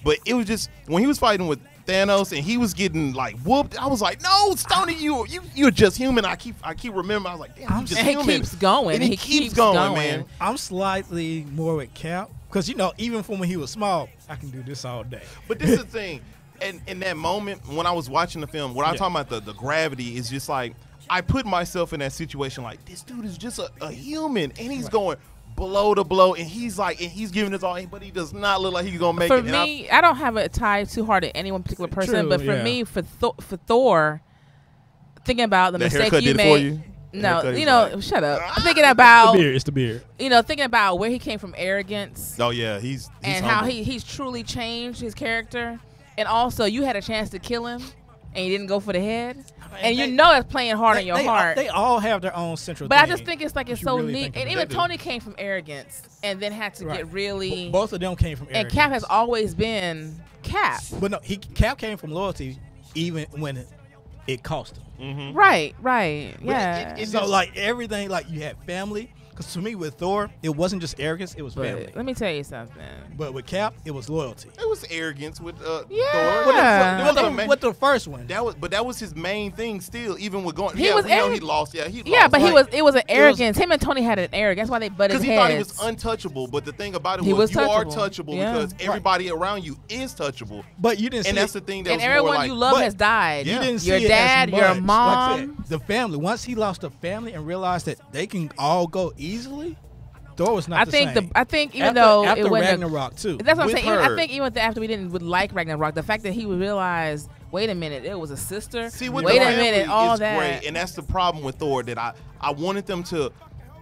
but it was just when he was fighting with Thanos and he was getting like whooped. I was like, no, Stoney, you're just human. I keep remembering. I was like, damn, he's just
And he
human.
keeps going.
And he keeps going, man.
I'm slightly more with Cap because even from when he was small, I can do this all day.
But this is the thing. And in that moment, when I was watching the film, what I'm talking about, the gravity is just like, I put myself in that situation like, this dude is just a human, and he's going blow to blow, and he's giving his all, but he does not look like he's going to make it.
For me, I don't have a tie too hard to any one particular person, but for me, for Thor, thinking about the mistake you made. No, you know, shut up. Thinking about
it's the beard.
You know, thinking about where he came from, arrogance.
Oh yeah, he's
and
humble.
how he's truly changed his character, and also you had a chance to kill him, and you didn't go for the head, and you know that's playing hard in your heart.
They all have their own central.
But
thing.
I just think it's like it's so neat, and even Tony came from arrogance, and then had to get really.
Both of them came from arrogance.
And Cap has always been Cap.
But no, Cap came from loyalty, even when it cost him.
Mm-hmm.
Right, yeah.
So just, like everything, like you had family. Because to me, with Thor, it wasn't just arrogance; it was family.
Let me tell you something.
But with Cap, it was loyalty.
It was arrogance with Thor.
With the first one,
that was his main thing. Still, even with going,
he was
he lost. Yeah, he lost.
Yeah, but it was an arrogance. Him and Tony had an arrogance. That's why they butted heads.
Because he thought he was untouchable. But the thing about it was you are touchable because everybody around you is touchable.
But you didn't.
And that's the thing. That
and
was
everyone
more like,
you love has died.
You didn't see
your dad, your mom,
like the family. Once he lost the family and realized that they can all go easily. Thor was not the same.
I think even though
after
it wasn't
Ragnarok too.
That's what I'm saying. I think even after we didn't like Ragnarok, the fact that he would realize, wait a minute, it was a sister.
See, with
wait
the
a minute, all
is
that.
Great, and that's the problem with Thor that I wanted them to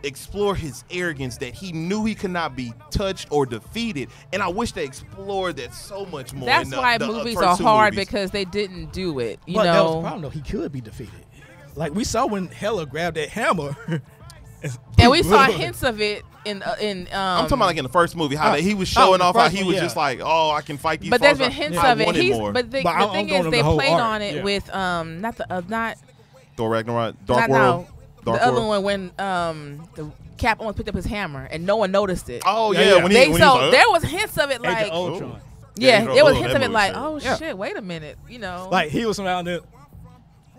explore his arrogance, that he knew he could not be touched or defeated, and I wish they explored that so much more.
That's why movies are hard because they didn't do it. You know,
that was the problem though. He could be defeated. Like we saw when Hela grabbed that hammer.
And we saw hints of it in
I'm talking about like in the first movie how he was showing off how he was just like, oh, I can fight these.
But there's been hints of it. But the thing is, they played on it with not
Thor Ragnarok, Dark
World.
Dark
the
World.
other one when the Cap almost picked up his hammer and no one noticed it.
Oh yeah, when he was like,
there was hints of it like
Ultron.
Yeah, there was hints of it like, oh shit, wait a minute, you know,
like he was around there.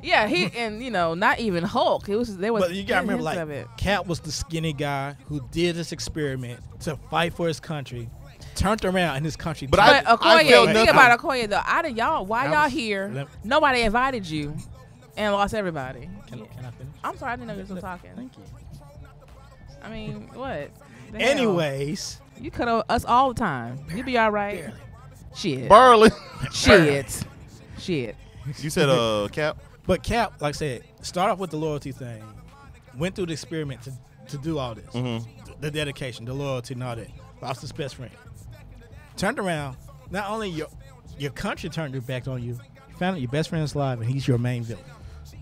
Yeah, and not even Hulk. There was.
But you gotta remember, like Cap was the skinny guy who did this experiment to fight for his country, turned around in his country.
But Okoye, think about Okoye though. Why y'all here? Nobody invited you, and lost everybody.
Can I finish?
I'm sorry, I didn't know you were still talking.
Thank you.
I mean, what?
Anyways,
you cut us all the time. You be all right.
Barely.
Shit.
Barely.
Shit.
You said Cap.
But Cap, like I said, start off with the loyalty thing. Went through the experiment to do all this.
Mm-hmm.
The dedication, the loyalty, and all that. Lost his best friend. Turned around. Not only your country turned their back on you, you found out your best friend's alive, and he's your main villain.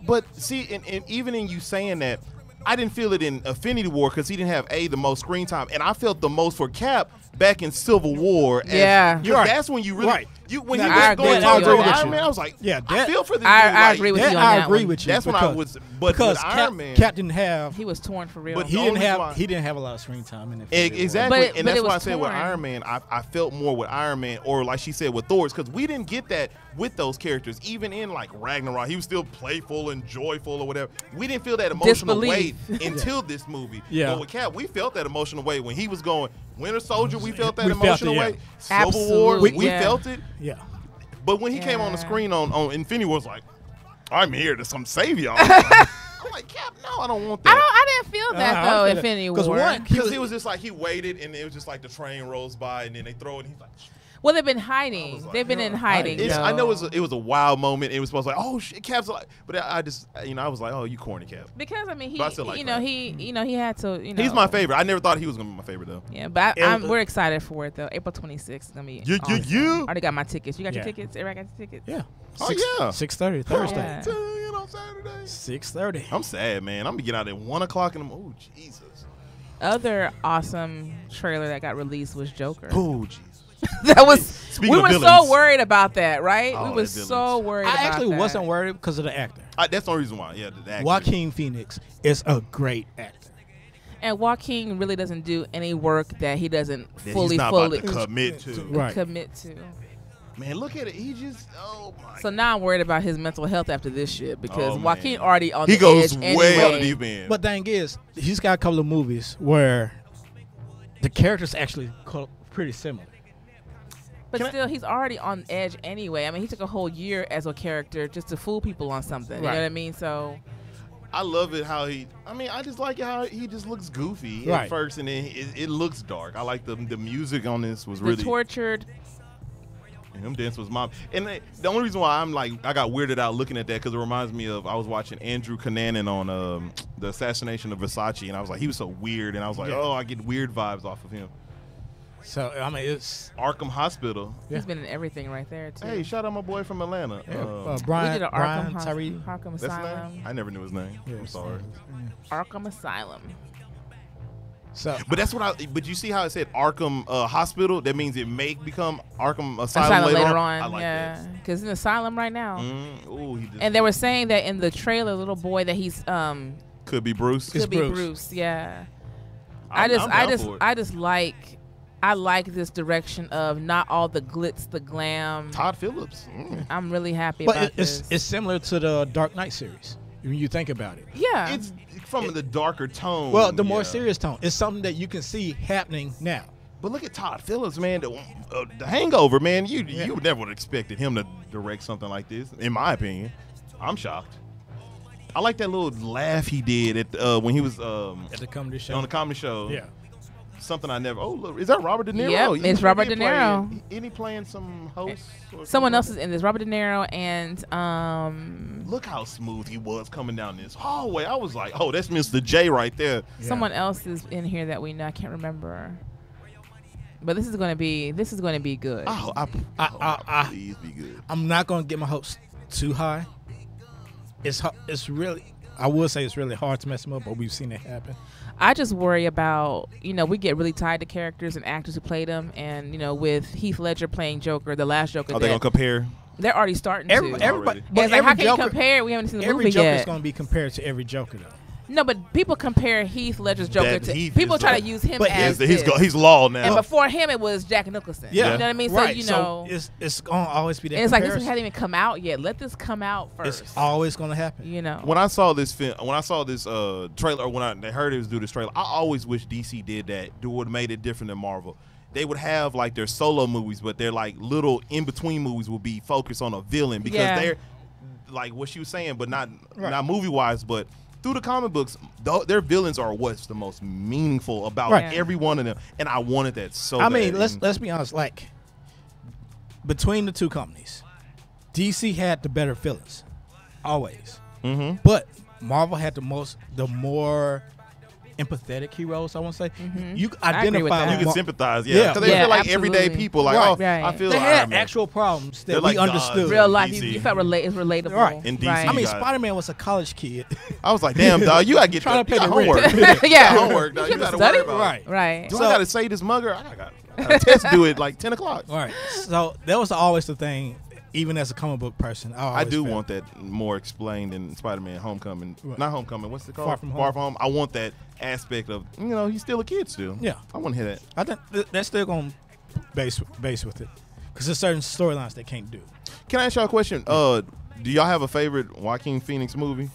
But see, and even in you saying that, I didn't feel it in Infinity War because he didn't have the most screen time, and I felt the most for Cap back in Civil War. That's when you really when he was going to talk to Iron Man, I was like, I feel for this.
I agree with you on that.
I agree with you.
That's when I was, but
because
Iron Man,
Cap didn't have.
He was torn for real.
But he didn't have a lot of screen time in it.
Exactly, and that's why I said with Iron Man, I felt more with Iron Man, or like she said with Thor's, because we didn't get that with those characters. Even in like Ragnarok, he was still playful and joyful or whatever. We didn't feel that emotional weight until this movie.
Yeah.
But with Cap, we felt that emotional weight when he was going Winter Soldier. We felt that emotional weight. Civil War, we felt it.
Yeah.
But when he came on the screen on Infinity War, it was like, I'm here to save y'all. I'm like, Cap, no, I don't want that.
I didn't feel that though. Infinity War,
because he was just like, he waited, and it was just like the train rolls by, and then they throw it, and he's like.
Well, they've been hiding. They've been in hiding.
I know it was a wild moment. It was supposed to be like, oh shit, Cap's like, but I just, I was like, oh, you corny, Cap.
Because I mean, he had to.
He's my favorite. I never thought he was gonna be my favorite though.
Yeah, but we're excited for it though. April 26th is gonna be.
You
already got my tickets. You got your tickets? Everybody got your tickets?
Yeah.
6:30
Thursday.
Yeah.
On Saturday.
6:30.
I'm sad, man. I'm gonna get out at 1 o'clock in the morning. Oh Jesus.
Other awesome trailer that got released was Joker.
Oh Jesus.
That was.
Speaking
we were
villains,
so worried about that, right?
Oh,
we were so worried.
I
about
actually
that.
wasn't worried because of the actor.
That's the only reason why. Yeah, the actor.
Joaquin Phoenix is a great actor.
And Joaquin really doesn't do any work that he doesn't
that
fully
he's not about to commit to.
Right.
Commit to.
Man, look at it. He just, oh my.
So now I'm worried about his mental health after this shit because
Oh,
Joaquin
man.
already on
He
the
goes
edge
way
anyway.
on the deep end.
But the thing is, he's got a couple of movies where the characters actually pretty similar.
But still, he's already on edge anyway. I mean, he took a whole year as a character just to fool people on something. You know what I mean? So
I love it how I just like it how he just looks goofy at first, and then it looks dark. I like the music on this was really
tortured.
And him dance was mom. And the only reason why I got weirded out looking at that because it reminds me of I was watching Andrew Cunanan on the assassination of Versace, and I was like, he was so weird, and I was like, oh, I get weird vibes off of him.
So I mean, it's
Arkham Hospital.
He's been in everything right there too.
Hey, shout out my boy from Atlanta.
Brian.
We did an
Brian
Arkham Asylum.
I never knew his name. I'm sorry.
Arkham Asylum.
So,
but that's what but you see how it said Arkham Hospital? That means it may become Arkham Asylum later on. I like that.
Because in asylum right now.
Ooh,
and they were saying that in the trailer, little boy that he's
could be Bruce.
Could be Bruce. Yeah. I like this direction of not all the glitz, the glam.
Todd Phillips.
I'm really happy about this.
It's similar to the Dark Knight series when you think about it.
Yeah.
It's from the darker tone.
Well, the more serious tone. It's something that you can see happening now.
But look at Todd Phillips, man. The Hangover, man. You never would have expected him to direct something like this, in my opinion. I'm shocked. I like that little laugh he did at when he was
at the comedy show.
On the comedy show.
Yeah.
Something I never. Oh, look, is that Robert De Niro?
Yep, it's Robert De Niro.
Isn't he playing some host?
Someone else is in this. Robert De Niro and
look how smooth he was coming down this hallway. I was like, oh, that's Mr. J right there.
Yeah. Someone else is in here that we know. I can't remember. But this is going to be good.
Please be good.
I'm not going to get my hopes too high. It's really, I would say it's really hard to mess them up, but we've seen it happen.
I just worry about, we get really tied to characters and actors who played them. And, with Heath Ledger playing Joker, the last Joker.
Are they going to compare?
They're already starting
to. Everybody.
But how can you compare? We haven't seen the movie yet.
Every Joker is going to be compared to every Joker, though.
No, but people compare Heath Ledger's Joker to people try to use him as
he's law now.
And before him, it was Jack Nicholson.
Yeah.
You know what I mean?
Right.
So,
it's going to always be that.
And it's like this one hasn't even come out yet. Let this come out first.
It's always going to happen.
When I saw this film, when I saw this trailer, or when they heard it was do this trailer, I always wish DC did that. Would have made it different than Marvel. They would have like their solo movies, but their like little in between movies will be focused on a villain because they're like what she was saying, but not movie wise, but through the comic books, their villains are what's the most meaningful about every one of them, and I wanted that so bad.
I mean, let's be honest. Like between the two companies, DC had the better villains, always. But Marvel had the more empathetic heroes. I want to say you identify,
you can sympathize, because they feel like everyday people. Like, I feel
they had actual problems that we understood.
Real life, you felt it's relatable.
Right.
In DC,
I mean, Spider-Man was a college kid.
I was like, damn, dog, you gotta get
trying to pay the
homework.
homework,
dog. You gotta worry about
right.
Do I gotta say this mugger? I got a test due at like 10 o'clock.
Right. So that was always the thing. Even as a comic book person, I do
want that more explained in Spider-Man Homecoming.
Right.
Not Homecoming. What's it called?
Far From Home.
I want that aspect of he's still a kid still.
Yeah,
I want to hear that.
I think that's still going to base with it because there's certain storylines they can't do.
Can I ask y'all a question? Do y'all have a favorite Joaquin Phoenix movie?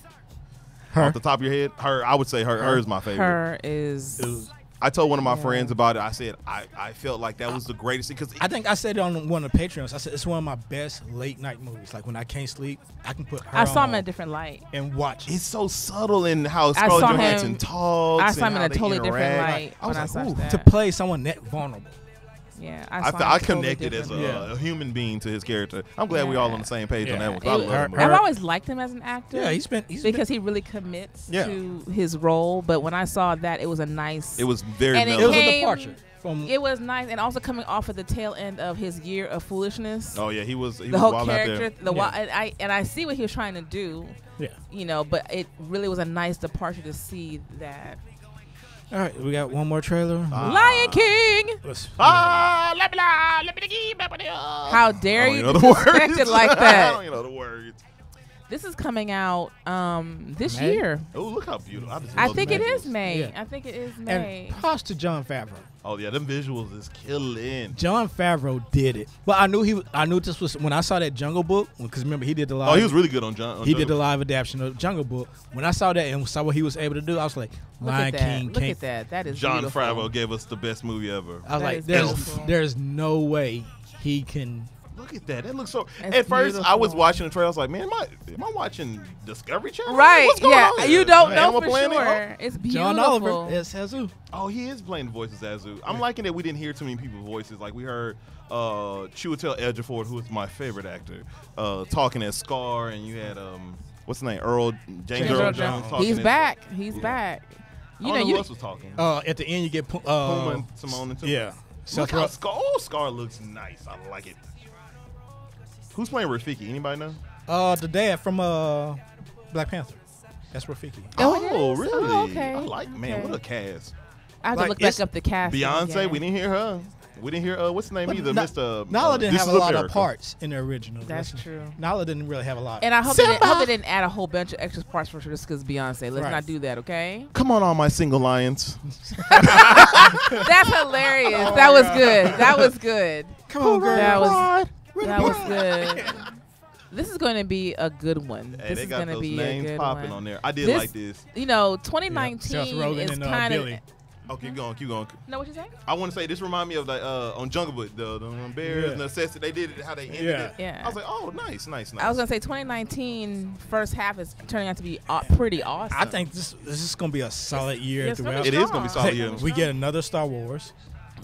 Her.
Off the top of your head, her. I would say her. Her is my favorite.
Her is.
I told one of my friends about it. I said I felt like that was the greatest because
I think I said it on one of the Patreons. I said it's one of my best late night movies. Like when I can't sleep, I can put her.
I saw him in a different light
and watch.
It's so subtle in how Scarlett Johansson talks.
I saw him in a totally different light.
I was like,
to play someone that vulnerable.
Yeah,
I connected as a human being to his character. I'm glad we all on the same page on that one. I love him.
I've always liked him as an actor.
Yeah,
because he really commits to his role. But when I saw that, it was a nice.
It was very.
It was a departure.
It was nice, and also coming off of the tail end of his year of foolishness.
Oh yeah, he was
the whole character. And I see what he was trying to do.
Yeah,
but it really was a nice departure to see that.
All right, we got one more trailer.
Lion King. How dare you disrespect it like that?
I don't even know the words.
This is coming out this year.
Oh, look how beautiful!
I think it is May. Yeah. I think it is May.
And props to Jon Favreau.
Oh yeah, them visuals is killing.
Jon Favreau did it. Well, I knew this was when I saw that Jungle Book because remember he did the live.
Oh, he was really good on Jungle.
He did the live adaptation of Jungle Book. When I saw that and saw what he was able to do, I was like, Lion King.
Look at that. That is
Jon
beautiful.
Favreau gave us the best movie ever.
I was like, there's no way he can.
Look at that. That looks so.
It's
At first, I was
beautiful.
watching the trailer. I was like, man, am I watching Discovery Channel?
Right?
What's going
Yeah,
on here?
you don't know
Animal
for
Planet?
sure. It's beautiful.
John Oliver as Hazu.
Oh, he is playing the voice of Zazu. I'm liking that we didn't hear too many people's voices. Like we heard Chiwetel Ejiofor, who is my favorite actor, talking as Scar, and you had what's his name, James Earl Jones. Talking
He's
as,
back. He's back.
I don't know who else was talking.
At the end, you get
Puma and Simone and
yeah.
Look how Scar looks nice. I like it. Who's playing Rafiki? Anybody know?
The dad from Black Panther. That's Rafiki.
Oh,
really?
Oh, okay.
I like, man,
Okay.
what a cast.
I have to
Like,
look back
it's
up the cast.
Beyonce,
again.
we didn't hear her. We didn't hear, what's the name either? Mr.
Nala didn't
This
have
Is
a lot
America.
of parts in the original.
That's true.
Nala didn't really have a lot.
And I hope they didn't add a whole bunch of extra parts for just because Beyonce. Let's
Right.
not do that, okay?
Come on, all my single lions.
That's hilarious. That was good. That was good.
Come on, girl.
That was good. This is going to be a good one.
Hey,
This
they
is
got
going to
those
be a
names
good
popping
one.
on there. I did
This-
like this.
You know,
Seth
2019
Rogen
is
and
kind
Billy.
of.
Oh, keep going.
No, what you saying?
I want to say this remind me of like on Jungle Book, the bears and the necessity. They did it how they ended it.
Yeah.
I was like, oh, nice.
I was gonna say 2019 first half is turning out to be pretty awesome.
I think this is going to be a solid year
it's gonna
throughout.
be
It is gonna be solid year.
We get another Star Wars.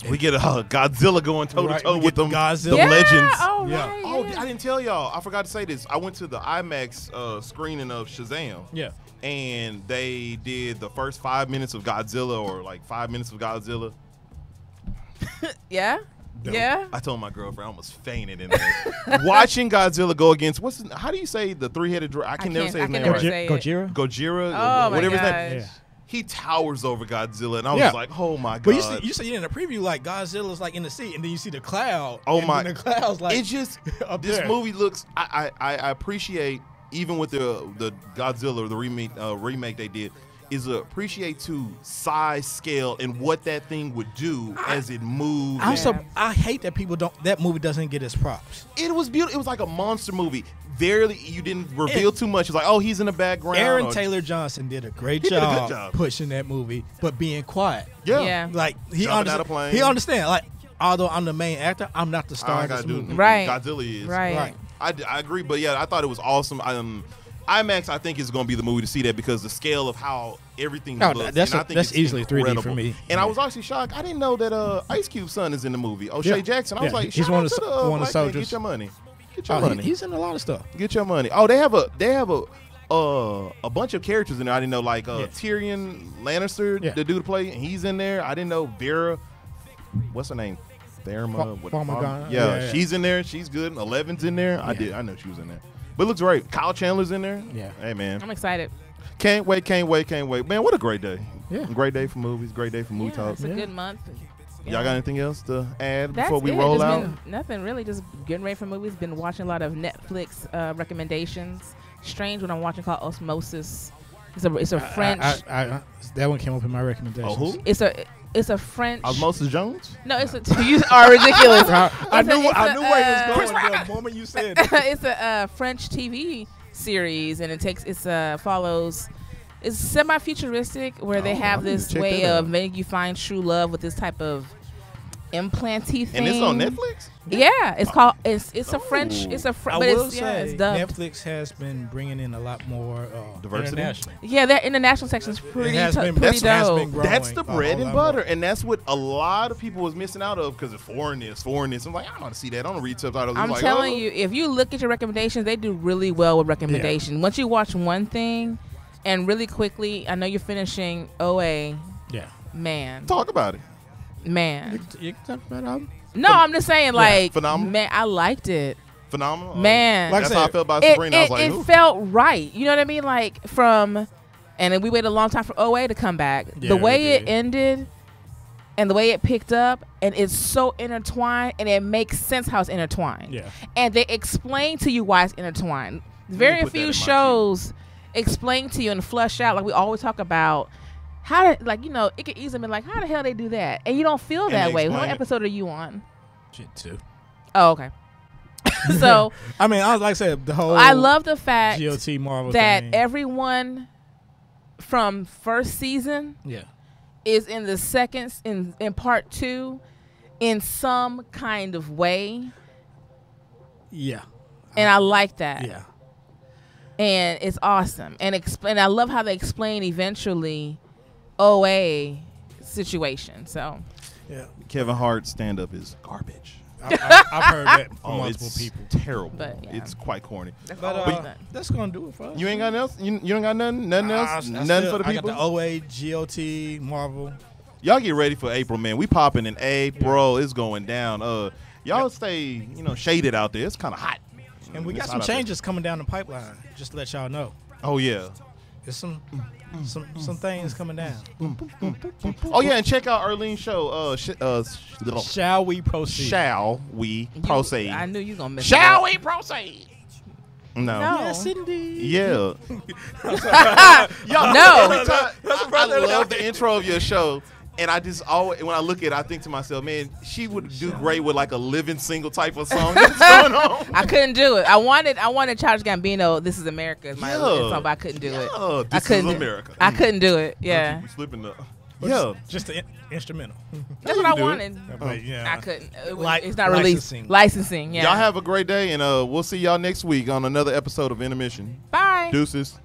We get Godzilla going toe to
Right,
toe
we
with
get
them
Godzilla.
the
yeah,
legends.
Oh,
Yeah.
right,
Oh,
yeah.
I didn't tell y'all. I forgot to say this. I went to the IMAX screening of Shazam.
Yeah.
And they did the first 5 minutes of Godzilla, or like 5 minutes of Godzilla.
Yeah.
Dope.
Yeah.
I told my girlfriend I almost fainted in there. Watching Godzilla go against how do you say the three-headed dragon? I can never say his name
never
right.
say it.
Gojira.
Gojira,
Oh, my
whatever his
gosh.
name.
Yeah.
He towers over Godzilla, and I was
Yeah.
like, "Oh my god!"
But you see in the preview like Godzilla's like in the sea, and then you see the cloud.
Oh
and
my!
then the clouds like
It just
up
this
there.
movie looks. I appreciate, even with the Godzilla, the remake they did, is appreciate to size, scale, and what that thing would do as it moves.
I hate that that movie doesn't get its props.
It was beautiful. It was like a monster movie. You didn't reveal too much. It's like, oh, he's in the background.
Aaron
or-
Taylor Johnson did a great
He did a good
job,
job.
pushing that movie, but being quiet.
Yeah.
Like he
Jumping out of plane.
He understand. Like although I'm the main actor, I'm not the star
I
of this
gotta do
movie.
Right.
Godzilla is
Right.
I agree, but yeah, I thought it was awesome. IMAX, I think, is going to be the movie to see that because the scale of how everything
No,
looks.
that's
and I
a-
think
that's
it's
easily 3D for
incredible.
me.
And I
Yeah.
was actually shocked. I didn't know that Ice Cube's son is in the movie. O'Shea
Yeah.
Jackson. I was
Yeah,
like,
he's
shout
one
out
of
to
the-
the
one of the
black man.
soldiers.
Get your money. Get your
Oh,
money.
he's in a lot of stuff.
Get your money. Oh, they have a bunch of characters in there. I didn't know, like Tyrion Lannister, the dude to play. He's in there. I didn't know Vera. What's her name? Therma.
Farmiga.
Yeah, she's in there. She's good. 11's in there. I know she was in there. But it looks great. Kyle Chandler's in there.
Yeah.
Hey, man.
I'm excited.
Can't wait. Man, what a great day.
Yeah.
Great day for movies. Great day for movie
Yeah,
talk.
it's a good month.
Y'all got anything else to add
That's
before we
it.
roll
Just
out?
been nothing really. Just getting ready for movies. Been watching a lot of Netflix recommendations. Strange what I'm watching called Osmosis. It's a French.
That one came up in my recommendations.
Oh, who?
It's a French.
Osmosis Jones?
No, it's you are ridiculous.
I knew
It's
where
a,
it was going the moment you said it.
it's a French TV series, and follows. It's semi-futuristic, where they have
I need to
this
check
way
that
of
out.
making you find true love with this type of implanty thing.
And it's on Netflix?
Yeah, it's called. It's a French. It's a.
I
But
will
it's
say
it's dubbed.
Netflix has been bringing in a lot more
Diversity?
international.
Yeah, their international section's pretty
has been-
pretty
has
dope.
been growing
That's the
a whole
bread and
lot
butter,
more.
and that's what a lot of people was missing out of because it's foreignness. I'm like, I don't want to see that. I don't read subtitles.
I'm
like,
telling
oh.
you, if you look at your recommendations, they do really well with recommendations. Once you watch one thing, and really quickly, I know you're finishing OA.
Yeah.
Man,
Talk about it.
man.
You can talk about album.
No, I'm just saying, like,
phenomenal.
man, I liked it.
Phenomenal.
Man.
Like I
That's how I
said,
felt about
It,
Sabrina. I was like,
it
ooh.
felt right. You know what I mean? Like, and then we waited a long time for OA to come back.
Yeah,
The
we
way
did.
it ended and the way it picked up, and it's so intertwined, and it makes sense how it's intertwined.
Yeah.
And they explain to you why it's intertwined. Very
put that in
few
my
shows explain to you and flush out, like we always talk about, how to, like, you know, it could easily be like, how the hell they do that? And you don't feel
And
that
they
way. What
explain it.
episode are you on?
Shit too.
Oh, okay. So
I mean, like I said, the whole
I love the fact
GOT Marvel
that
thing.
everyone from first season
Yeah.
is in the second in part 2 in some kind of way.
Yeah.
And I like that.
Yeah.
And it's awesome. And I love how they explain eventually OA situation. So
Yeah.
Kevin Hart's stand-up is garbage.
I've heard that from multiple
it's
people.
terrible.
But, yeah.
It's quite corny.
But that's gonna do it for us.
You ain't got nothing else? You don't got nothing else? Nothing for the
I
people?
got the OA, GOT, Marvel.
Y'all get ready for April, man. We popping in April. It's going down. Y'all stay, shaded out there. It's kind of hot.
And we got some changes coming down the pipeline. Just to let y'all know.
Oh yeah.
There's some things coming down.
Oh yeah, and check out Arlene's show.
Shall we proceed?
Shall we proceed?
I knew you gonna miss.
Shall we proceed? No.
Yes, indeed.
Yeah.
No.
I love the intro of your show. And I just always, when I look at it, I think to myself, man, she would do great with like a living single type of song that's going on.
I couldn't do it. I wanted Childish Gambino, "This Is America" is my song, but I couldn't do it.
This is America.
I couldn't do it. Yeah.
You slipping up.
Yeah. Just the instrumental.
That's what I wanted.
But, yeah.
I couldn't.
Like
It's not released. Licensing. Yeah.
Y'all have a great day, and we'll see y'all next week on another episode of Intermission.
Bye.
Deuces.